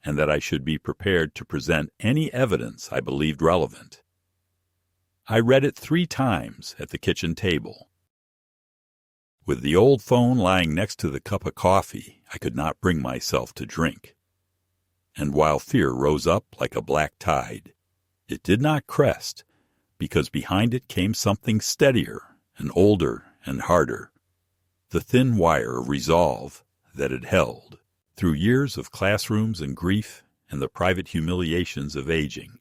A: and that I should be prepared to present any evidence I believed relevant. I read it 3 times at the kitchen table. With the old phone lying next to the cup of coffee, I could not bring myself to drink. And while fear rose up like a black tide, it did not crest, because behind it came something steadier and older and harder, the thin wire of resolve that had held, through years of classrooms and grief and the private humiliations of aging.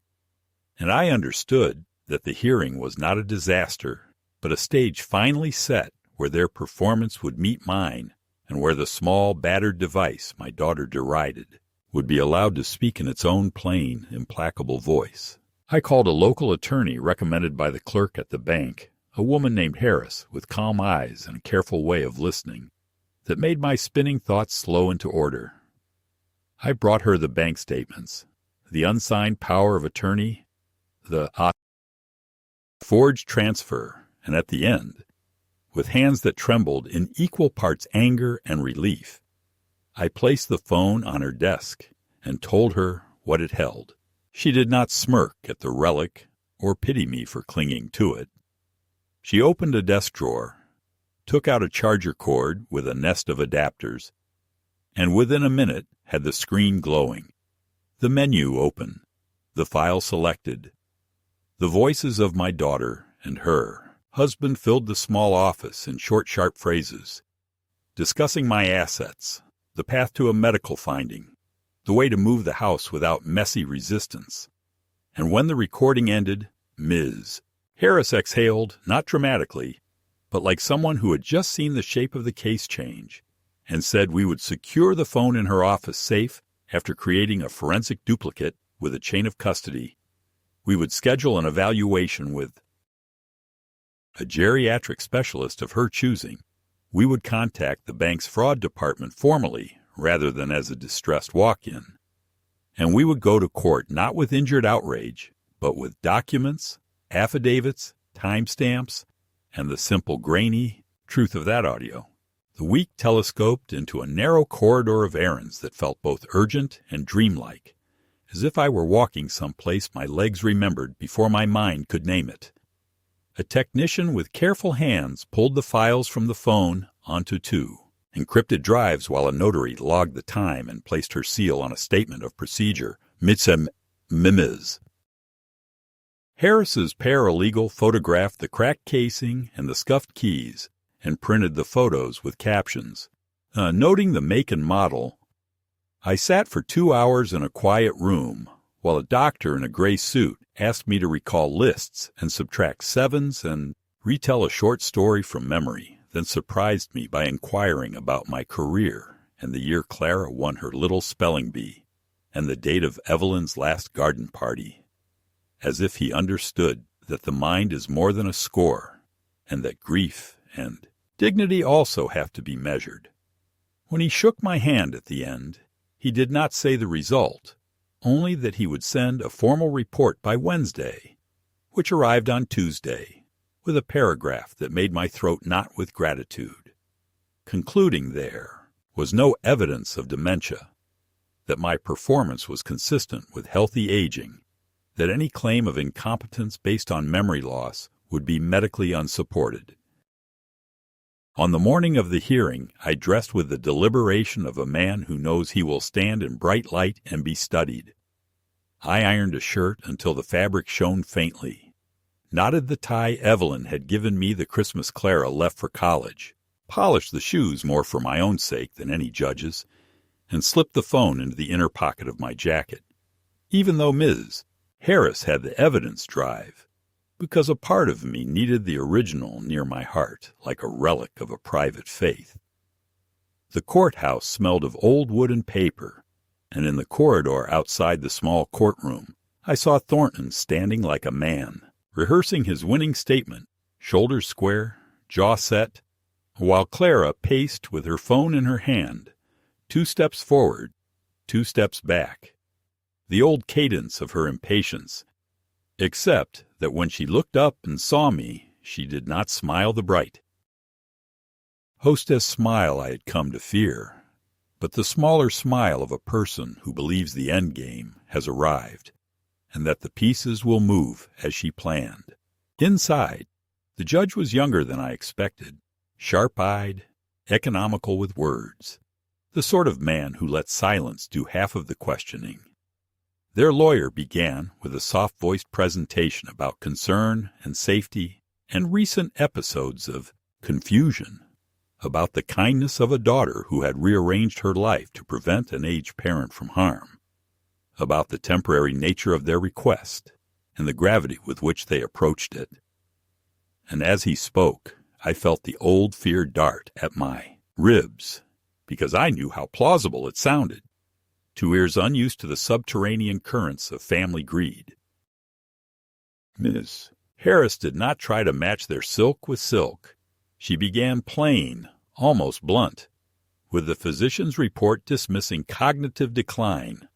A: And I understood that the hearing was not a disaster, but a stage finally set where their performance would meet mine, and where the small, battered device my daughter derided would be allowed to speak in its own plain, implacable voice. I called a local attorney recommended by the clerk at the bank, a woman named Harris with calm eyes and a careful way of listening that made my spinning thoughts slow into order. I brought her the bank statements, the unsigned power of attorney, the forged transfer, and at the end, with hands that trembled in equal parts anger and relief, I placed the phone on her desk and told her what it held. She did not smirk at the relic or pity me for clinging to it. She opened a desk drawer, took out a charger cord with a nest of adapters, and within a minute had the screen glowing, the menu open, the file selected. The voices of my daughter and her husband filled the small office in short, sharp phrases, discussing my assets, the path to a medical finding, the way to move the house without messy resistance. And when the recording ended, Ms. Harris exhaled, not dramatically, but like someone who had just seen the shape of the case change, and said we would secure the phone in her office safe after creating a forensic duplicate with a chain of custody. We would schedule an evaluation with a geriatric specialist of her choosing. We would contact the bank's fraud department formally rather than as a distressed walk-in. And we would go to court not with injured outrage, but with documents, affidavits, timestamps, and the simple grainy truth of that audio. The week telescoped into a narrow corridor of errands that felt both urgent and dreamlike, as if I were walking someplace my legs remembered before my mind could name it. A technician with careful hands pulled the files from the phone onto 2, encrypted drives while a notary logged the time and placed her seal on a statement of procedure. Mims. Harris's paralegal photographed the cracked casing and the scuffed keys and printed the photos with captions. Noting the make and model, I sat for 2 hours in a quiet room while a doctor in a gray suit asked me to recall lists and subtract sevens and retell a short story from memory, then surprised me by inquiring about my career and the year Clara won her little spelling bee and the date of Evelyn's last garden party, as if he understood that the mind is more than a score and that grief and dignity also have to be measured. When he shook my hand at the end, he did not say the result, only that he would send a formal report by Wednesday, which arrived on Tuesday, with a paragraph that made my throat knot with gratitude. Concluding there was no evidence of dementia, that my performance was consistent with healthy aging, that any claim of incompetence based on memory loss would be medically unsupported. On the morning of the hearing, I dressed with the deliberation of a man who knows he will stand in bright light and be studied. I ironed a shirt until the fabric shone faintly, knotted the tie Evelyn had given me the Christmas Clara left for college, polished the shoes more for my own sake than any judge's, and slipped the phone into the inner pocket of my jacket, even though Ms. Harris had the evidence drive, because a part of me needed the original near my heart like a relic of a private faith. The courthouse smelled of old wood and paper, and in the corridor outside the small courtroom I saw Thornton standing like a man, rehearsing his winning statement, shoulders square, jaw set, while Clara paced with her phone in her hand, 2 steps forward, 2 steps back, the old cadence of her impatience, except that when she looked up and saw me, she did not smile the bright hostess smile I had come to fear, but the smaller smile of a person who believes the end game has arrived, and that the pieces will move as she planned. Inside, the judge was younger than I expected, sharp-eyed, economical with words, the sort of man who lets silence do half of the questioning. Their lawyer began with a soft-voiced presentation about concern and safety and recent episodes of confusion, about the kindness of a daughter who had rearranged her life to prevent an aged parent from harm, about the temporary nature of their request and the gravity with which they approached it. And as he spoke, I felt the old fear dart at my ribs, because I knew how plausible it sounded to ears unused to the subterranean currents of family greed. Ms. Harris did not try to match their silk with silk. She began plain, almost blunt, with the physician's report dismissing cognitive decline,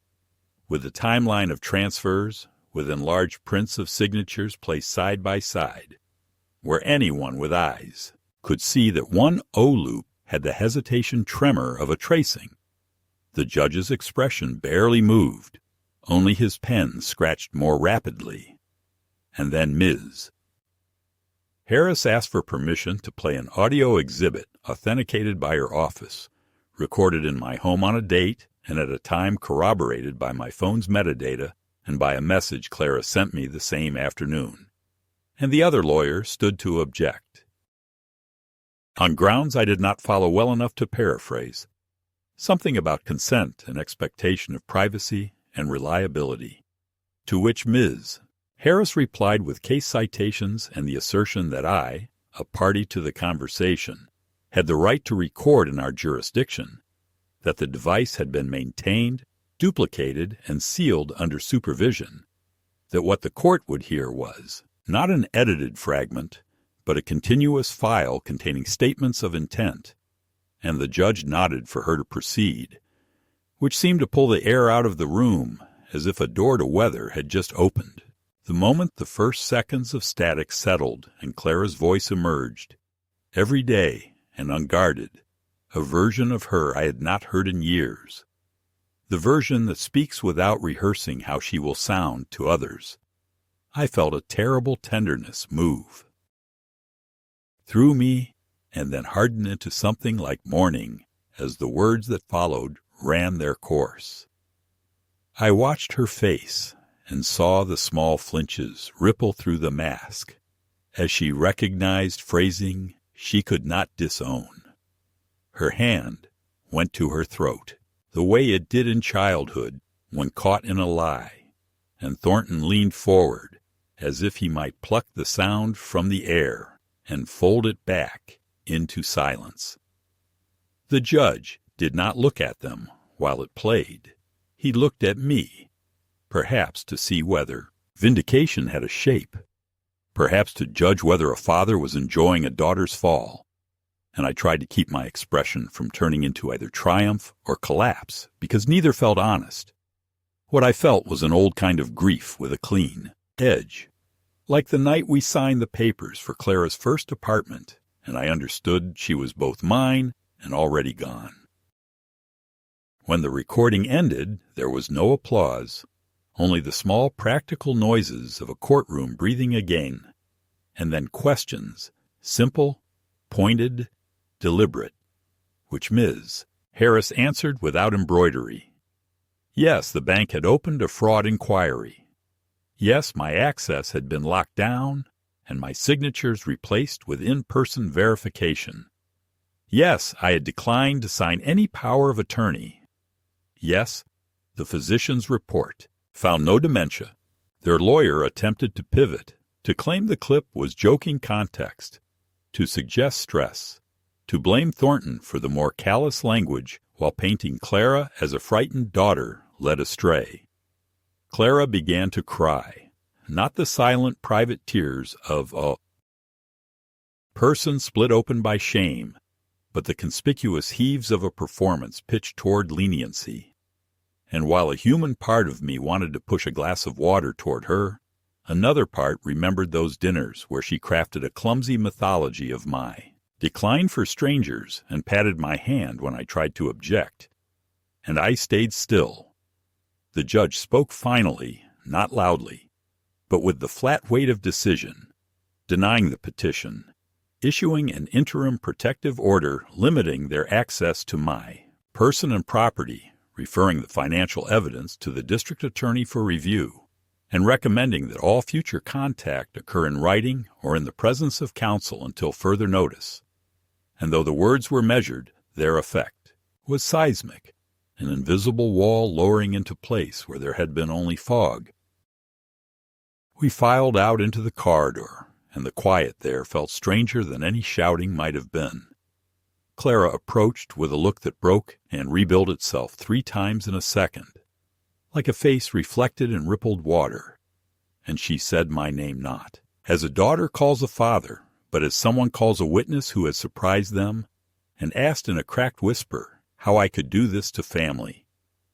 A: with the timeline of transfers, with enlarged prints of signatures placed side by side, where anyone with eyes could see that one O-loop had the hesitation tremor of a tracing. The judge's expression barely moved, only his pen scratched more rapidly. And then Ms. Harris asked for permission to play an audio exhibit authenticated by her office, recorded in my home on a date and at a time corroborated by my phone's metadata and by a message Clara sent me the same afternoon. And the other lawyer stood to object, on grounds I did not follow well enough to paraphrase. Something about consent and expectation of privacy and reliability, to which Ms. Harris replied with case citations and the assertion that I, a party to the conversation, had the right to record in our jurisdiction, that the device had been maintained, duplicated, and sealed under supervision, that what the court would hear was not an edited fragment, but a continuous file containing statements of intent, and the judge nodded for her to proceed, which seemed to pull the air out of the room as if a door to weather had just opened. The moment the first seconds of static settled and Clara's voice emerged, every day and unguarded, a version of her I had not heard in years, the version that speaks without rehearsing how she will sound to others, I felt a terrible tenderness move through me and then harden into something like mourning as the words that followed ran their course. I watched her face and saw the small flinches ripple through the mask as she recognized phrasing she could not disown. Her hand went to her throat, the way it did in childhood when caught in a lie, and Thornton leaned forward as if he might pluck the sound from the air and fold it back into silence. The judge did not look at them while it played. He looked at me, perhaps to see whether vindication had a shape, perhaps to judge whether a father was enjoying a daughter's fall, and I tried to keep my expression from turning into either triumph or collapse, because neither felt honest. What I felt was an old kind of grief with a clean edge, like the night we signed the papers for Clara's first apartment, and I understood she was both mine and already gone. When the recording ended, there was no applause, only the small practical noises of a courtroom breathing again, and then questions, simple, pointed, deliberate, which Ms. Harris answered without embroidery. Yes, the bank had opened a fraud inquiry. Yes, my access had been locked down and my signatures replaced with in-person verification. Yes, I had declined to sign any power of attorney. Yes, the physician's report found no dementia. Their lawyer attempted to pivot, to claim the clip was joking context, to suggest stress, to blame Thornton for the more callous language while painting Clara as a frightened daughter led astray. Clara began to cry, not the silent private tears of a person split open by shame, but the conspicuous heaves of a performance pitched toward leniency. And while a human part of me wanted to push a glass of water toward her, another part remembered those dinners where she crafted a clumsy mythology of my decline for strangers and patted my hand when I tried to object. And I stayed still. The judge spoke finally, not loudly, but with the flat weight of decision, denying the petition, issuing an interim protective order limiting their access to my person and property, referring the financial evidence to the district attorney for review, and recommending that all future contact occur in writing or in the presence of counsel until further notice. And though the words were measured, their effect was seismic, an invisible wall lowering into place where there had been only fog. We filed out into the corridor, and the quiet there felt stranger than any shouting might have been. Clara approached with a look that broke and rebuilt itself 3 times in a second, like a face reflected in rippled water, and she said my name not, as a daughter calls a father, but as someone calls a witness who has surprised them, and asked in a cracked whisper how I could do this to family,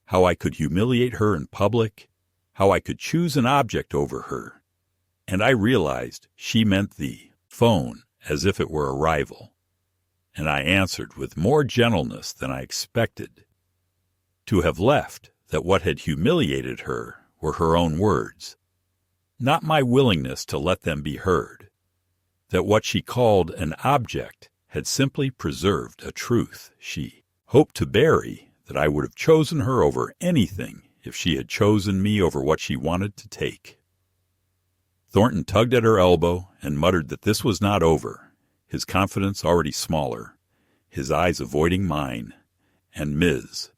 A: how I could humiliate her in public, how I could choose an object over her. And I realized she meant the phone as if it were a rival. And I answered with more gentleness than I expected. To have left that what had humiliated her were her own words, not my willingness to let them be heard, that what she called an object had simply preserved a truth she hoped to bury, that I would have chosen her over anything if she had chosen me over what she wanted to take. Thornton tugged at her elbow and muttered that this was not over, his confidence already smaller, his eyes avoiding mine, and Ms.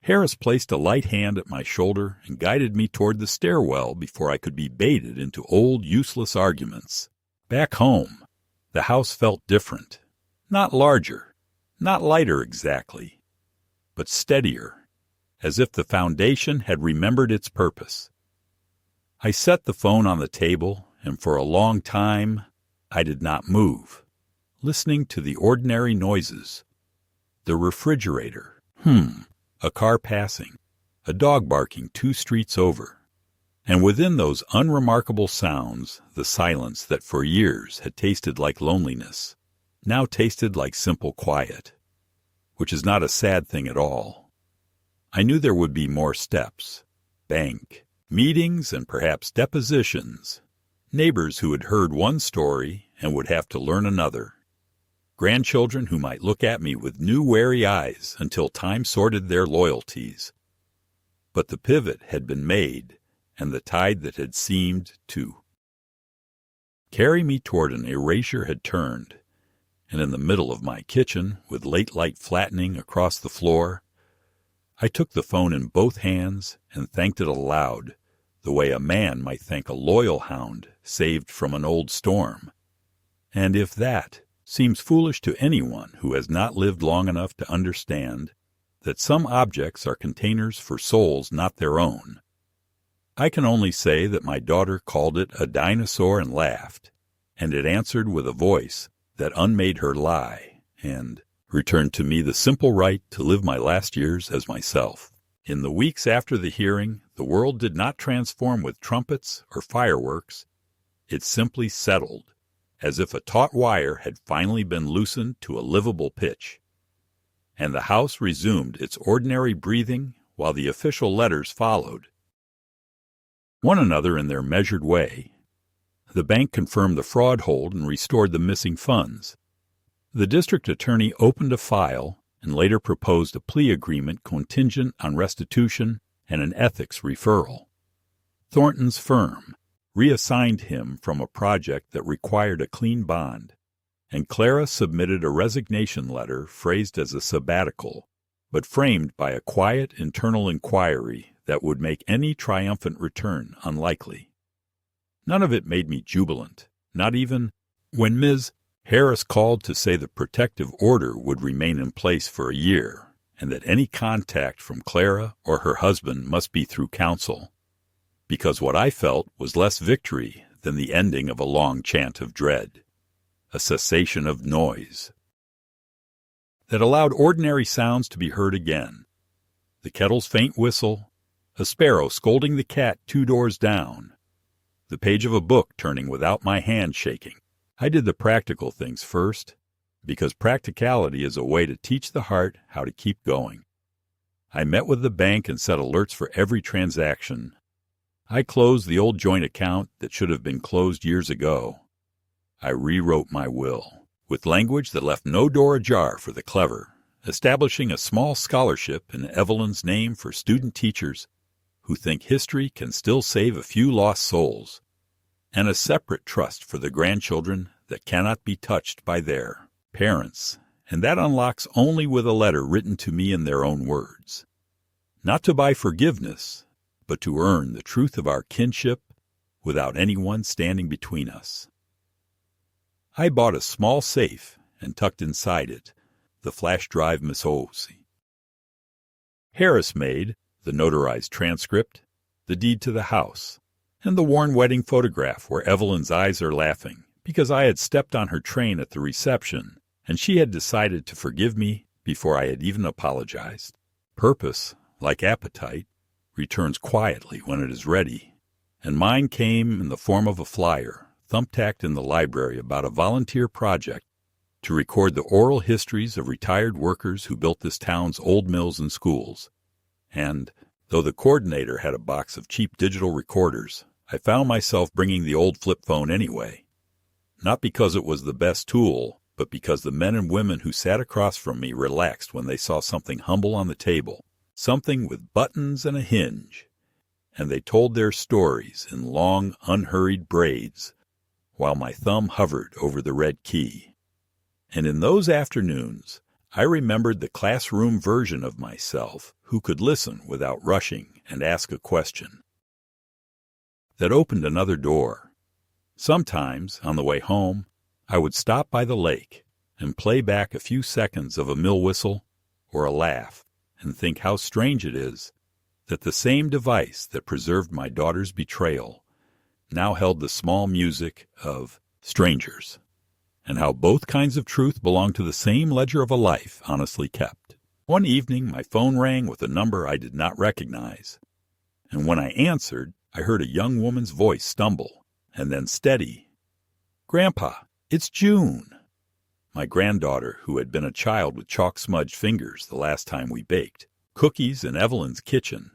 A: Harris placed a light hand at my shoulder and guided me toward the stairwell before I could be baited into old, useless arguments. Back home, the house felt different, not larger, not lighter exactly, but steadier, as if the foundation had remembered its purpose. I set the phone on the table, and for a long time I did not move, listening to the ordinary noises. The refrigerator, a car passing, a dog barking 2 streets over, and within those unremarkable sounds, the silence that for years had tasted like loneliness, now tasted like simple quiet, which is not a sad thing at all. I knew there would be more steps, bank, meetings, and perhaps depositions, neighbors who had heard one story and would have to learn another, grandchildren who might look at me with new wary eyes until time sorted their loyalties. But the pivot had been made, and the tide that had seemed to carry me toward an erasure had turned, and in the middle of my kitchen, with late light flattening across the floor, I took the phone in both hands and thanked it aloud, the way a man might thank a loyal hound saved from an old storm. And if that seems foolish to anyone who has not lived long enough to understand that some objects are containers for souls not their own, I can only say that my daughter called it a dinosaur and laughed, and it answered with a voice that unmade her lie, and returned to me the simple right to live my last years as myself. In the weeks after the hearing, the world did not transform with trumpets or fireworks. It simply settled, as if a taut wire had finally been loosened to a livable pitch. And the House resumed its ordinary breathing while the official letters followed one another in their measured way. The bank confirmed the fraud hold and restored the missing funds. The district attorney opened a file and later proposed a plea agreement contingent on restitution and an ethics referral. Thornton's firm reassigned him from a project that required a clean bond, and Clara submitted a resignation letter phrased as a sabbatical, but framed by a quiet internal inquiry that would make any triumphant return unlikely. None of it made me jubilant, not even when Ms. Harris called to say the protective order would remain in place for a year, and that any contact from Clara or her husband must be through counsel, because what I felt was less victory than the ending of a long chant of dread, a cessation of noise that allowed ordinary sounds to be heard again. The kettle's faint whistle, a sparrow scolding the cat 2 doors down, the page of a book turning without my hand shaking. I did the practical things first, because practicality is a way to teach the heart how to keep going. I met with the bank and set alerts for every transaction. I closed the old joint account that should have been closed years ago. I rewrote my will, with language that left no door ajar for the clever, establishing a small scholarship in Evelyn's name for student teachers who think history can still save a few lost souls, and a separate trust for the grandchildren that cannot be touched by their parents, and that unlocks only with a letter written to me in their own words. Not to buy forgiveness, but to earn the truth of our kinship without anyone standing between us. I bought a small safe and tucked inside it the flash drive Miss Olsey Harris made, the notarized transcript, the deed to the house, and the worn wedding photograph where Evelyn's eyes are laughing because I had stepped on her train at the reception and she had decided to forgive me before I had even apologized. Purpose, like appetite, returns quietly when it is ready, and mine came in the form of a flyer thumbtacked in the library about a volunteer project to record the oral histories of retired workers who built this town's old mills and schools. And, though the coordinator had a box of cheap digital recorders, I found myself bringing the old flip phone anyway. Not because it was the best tool, but because the men and women who sat across from me relaxed when they saw something humble on the table, something with buttons and a hinge, and they told their stories in long, unhurried braids, while my thumb hovered over the red key. And in those afternoons, I remembered the classroom version of myself who could listen without rushing and ask a question that opened another door. Sometimes, on the way home, I would stop by the lake and play back a few seconds of a mill whistle or a laugh and think how strange it is that the same device that preserved my daughter's betrayal now held the small music of strangers, and how both kinds of truth belong to the same ledger of a life honestly kept. One evening my phone rang with a number I did not recognize, and when I answered, I heard a young woman's voice stumble, and then steady. "Grandpa, it's June." My granddaughter, who had been a child with chalk-smudged fingers the last time we baked cookies in Evelyn's kitchen,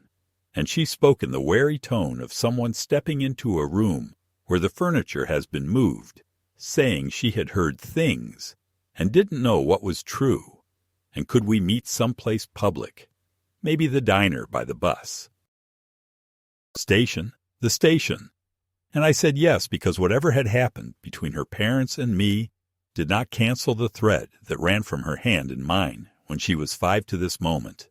A: and she spoke in the wary tone of someone stepping into a room where the furniture has been moved, saying she had heard things, and didn't know what was true, and could we meet someplace public, maybe the diner by the bus. Station, the station. And I said yes because whatever had happened between her parents and me did not cancel the thread that ran from her hand in mine when she was 5 to this moment.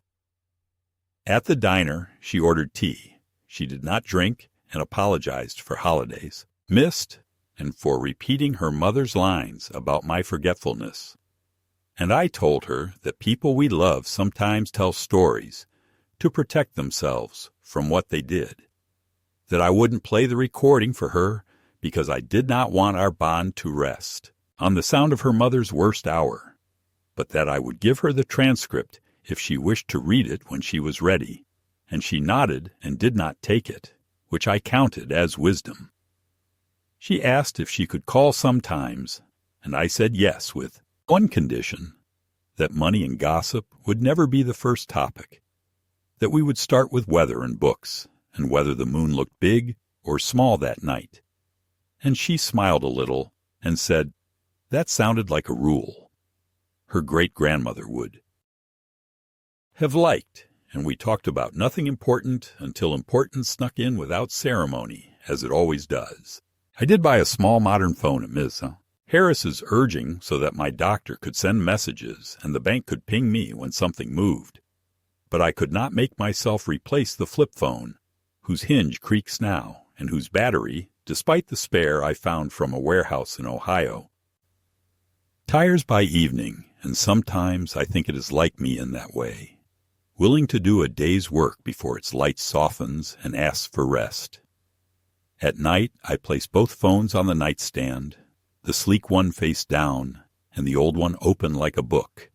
A: At the diner, she ordered tea. She did not drink and apologized for holidays, missed, and for repeating her mother's lines about my forgetfulness. And I told her that people we love sometimes tell stories to protect themselves from what they did, that I wouldn't play the recording for her because I did not want our bond to rest on the sound of her mother's worst hour, but that I would give her the transcript if she wished to read it when she was ready, and she nodded and did not take it, which I counted as wisdom. She asked if she could call sometimes, and I said yes with one condition, that money and gossip would never be the first topic, that we would start with weather and books, and whether the moon looked big or small that night. And she smiled a little and said, that sounded like a rule. Her great-grandmother would have liked, and we talked about nothing important until importance snuck in without ceremony, as it always does. I did buy a small modern phone at Ms. Harris's urging so that my doctor could send messages and the bank could ping me when something moved. But I could not make myself replace the flip phone, whose hinge creaks now, and whose battery, despite the spare I found from a warehouse in Ohio, tires by evening, and sometimes I think it is like me in that way, willing to do a day's work before its light softens and asks for rest. At night, I place both phones on the nightstand, the sleek one face down, and the old one open like a book.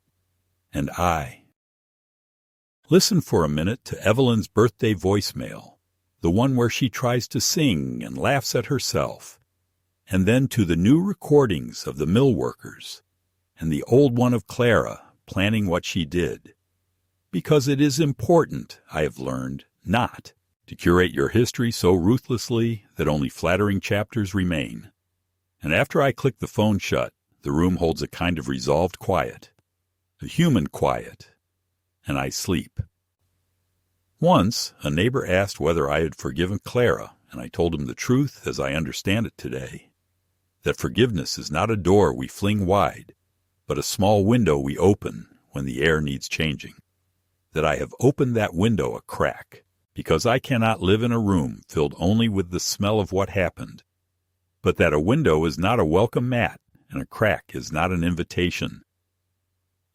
A: And I listen for a minute to Evelyn's birthday voicemail, the one where she tries to sing and laughs at herself, and then to the new recordings of the mill workers, and the old one of Clara planning what she did. Because it is important, I have learned, not to curate your history so ruthlessly that only flattering chapters remain. And after I click the phone shut, the room holds a kind of resolved quiet, a human quiet, and I sleep. Once, a neighbor asked whether I had forgiven Clara, and I told him the truth as I understand it today, that forgiveness is not a door we fling wide, but a small window we open when the air needs changing, that I have opened that window a crack, because I cannot live in a room filled only with the smell of what happened, but that a window is not a welcome mat, and a crack is not an invitation.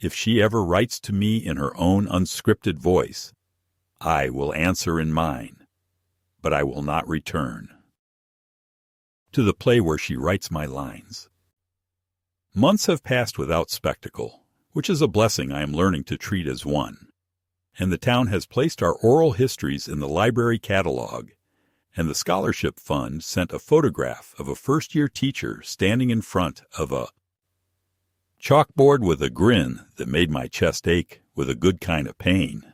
A: If she ever writes to me in her own unscripted voice, I will answer in mine, but I will not return to the play where she writes my lines. Months have passed without spectacle, which is a blessing I am learning to treat as one, and the town has placed our oral histories in the library catalog, and the scholarship fund sent a photograph of a first-year teacher standing in front of a chalkboard with a grin that made my chest ache with a good kind of pain.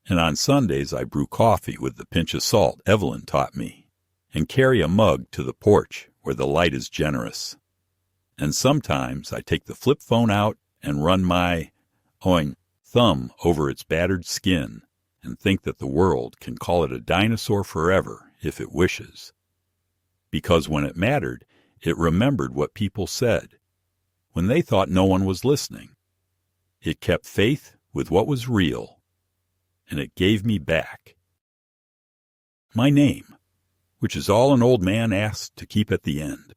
A: And on Sundays I brew coffee with the pinch of salt Evelyn taught me, and carry a mug to the porch where the light is generous. And sometimes I take the flip phone out and run my thumb over its battered skin and think that the world can call it a dinosaur forever if it wishes. Because when it mattered, it remembered what people said, when they thought no one was listening. It kept faith with what was real, and it gave me back my name, which is all an old man asks to keep at the end.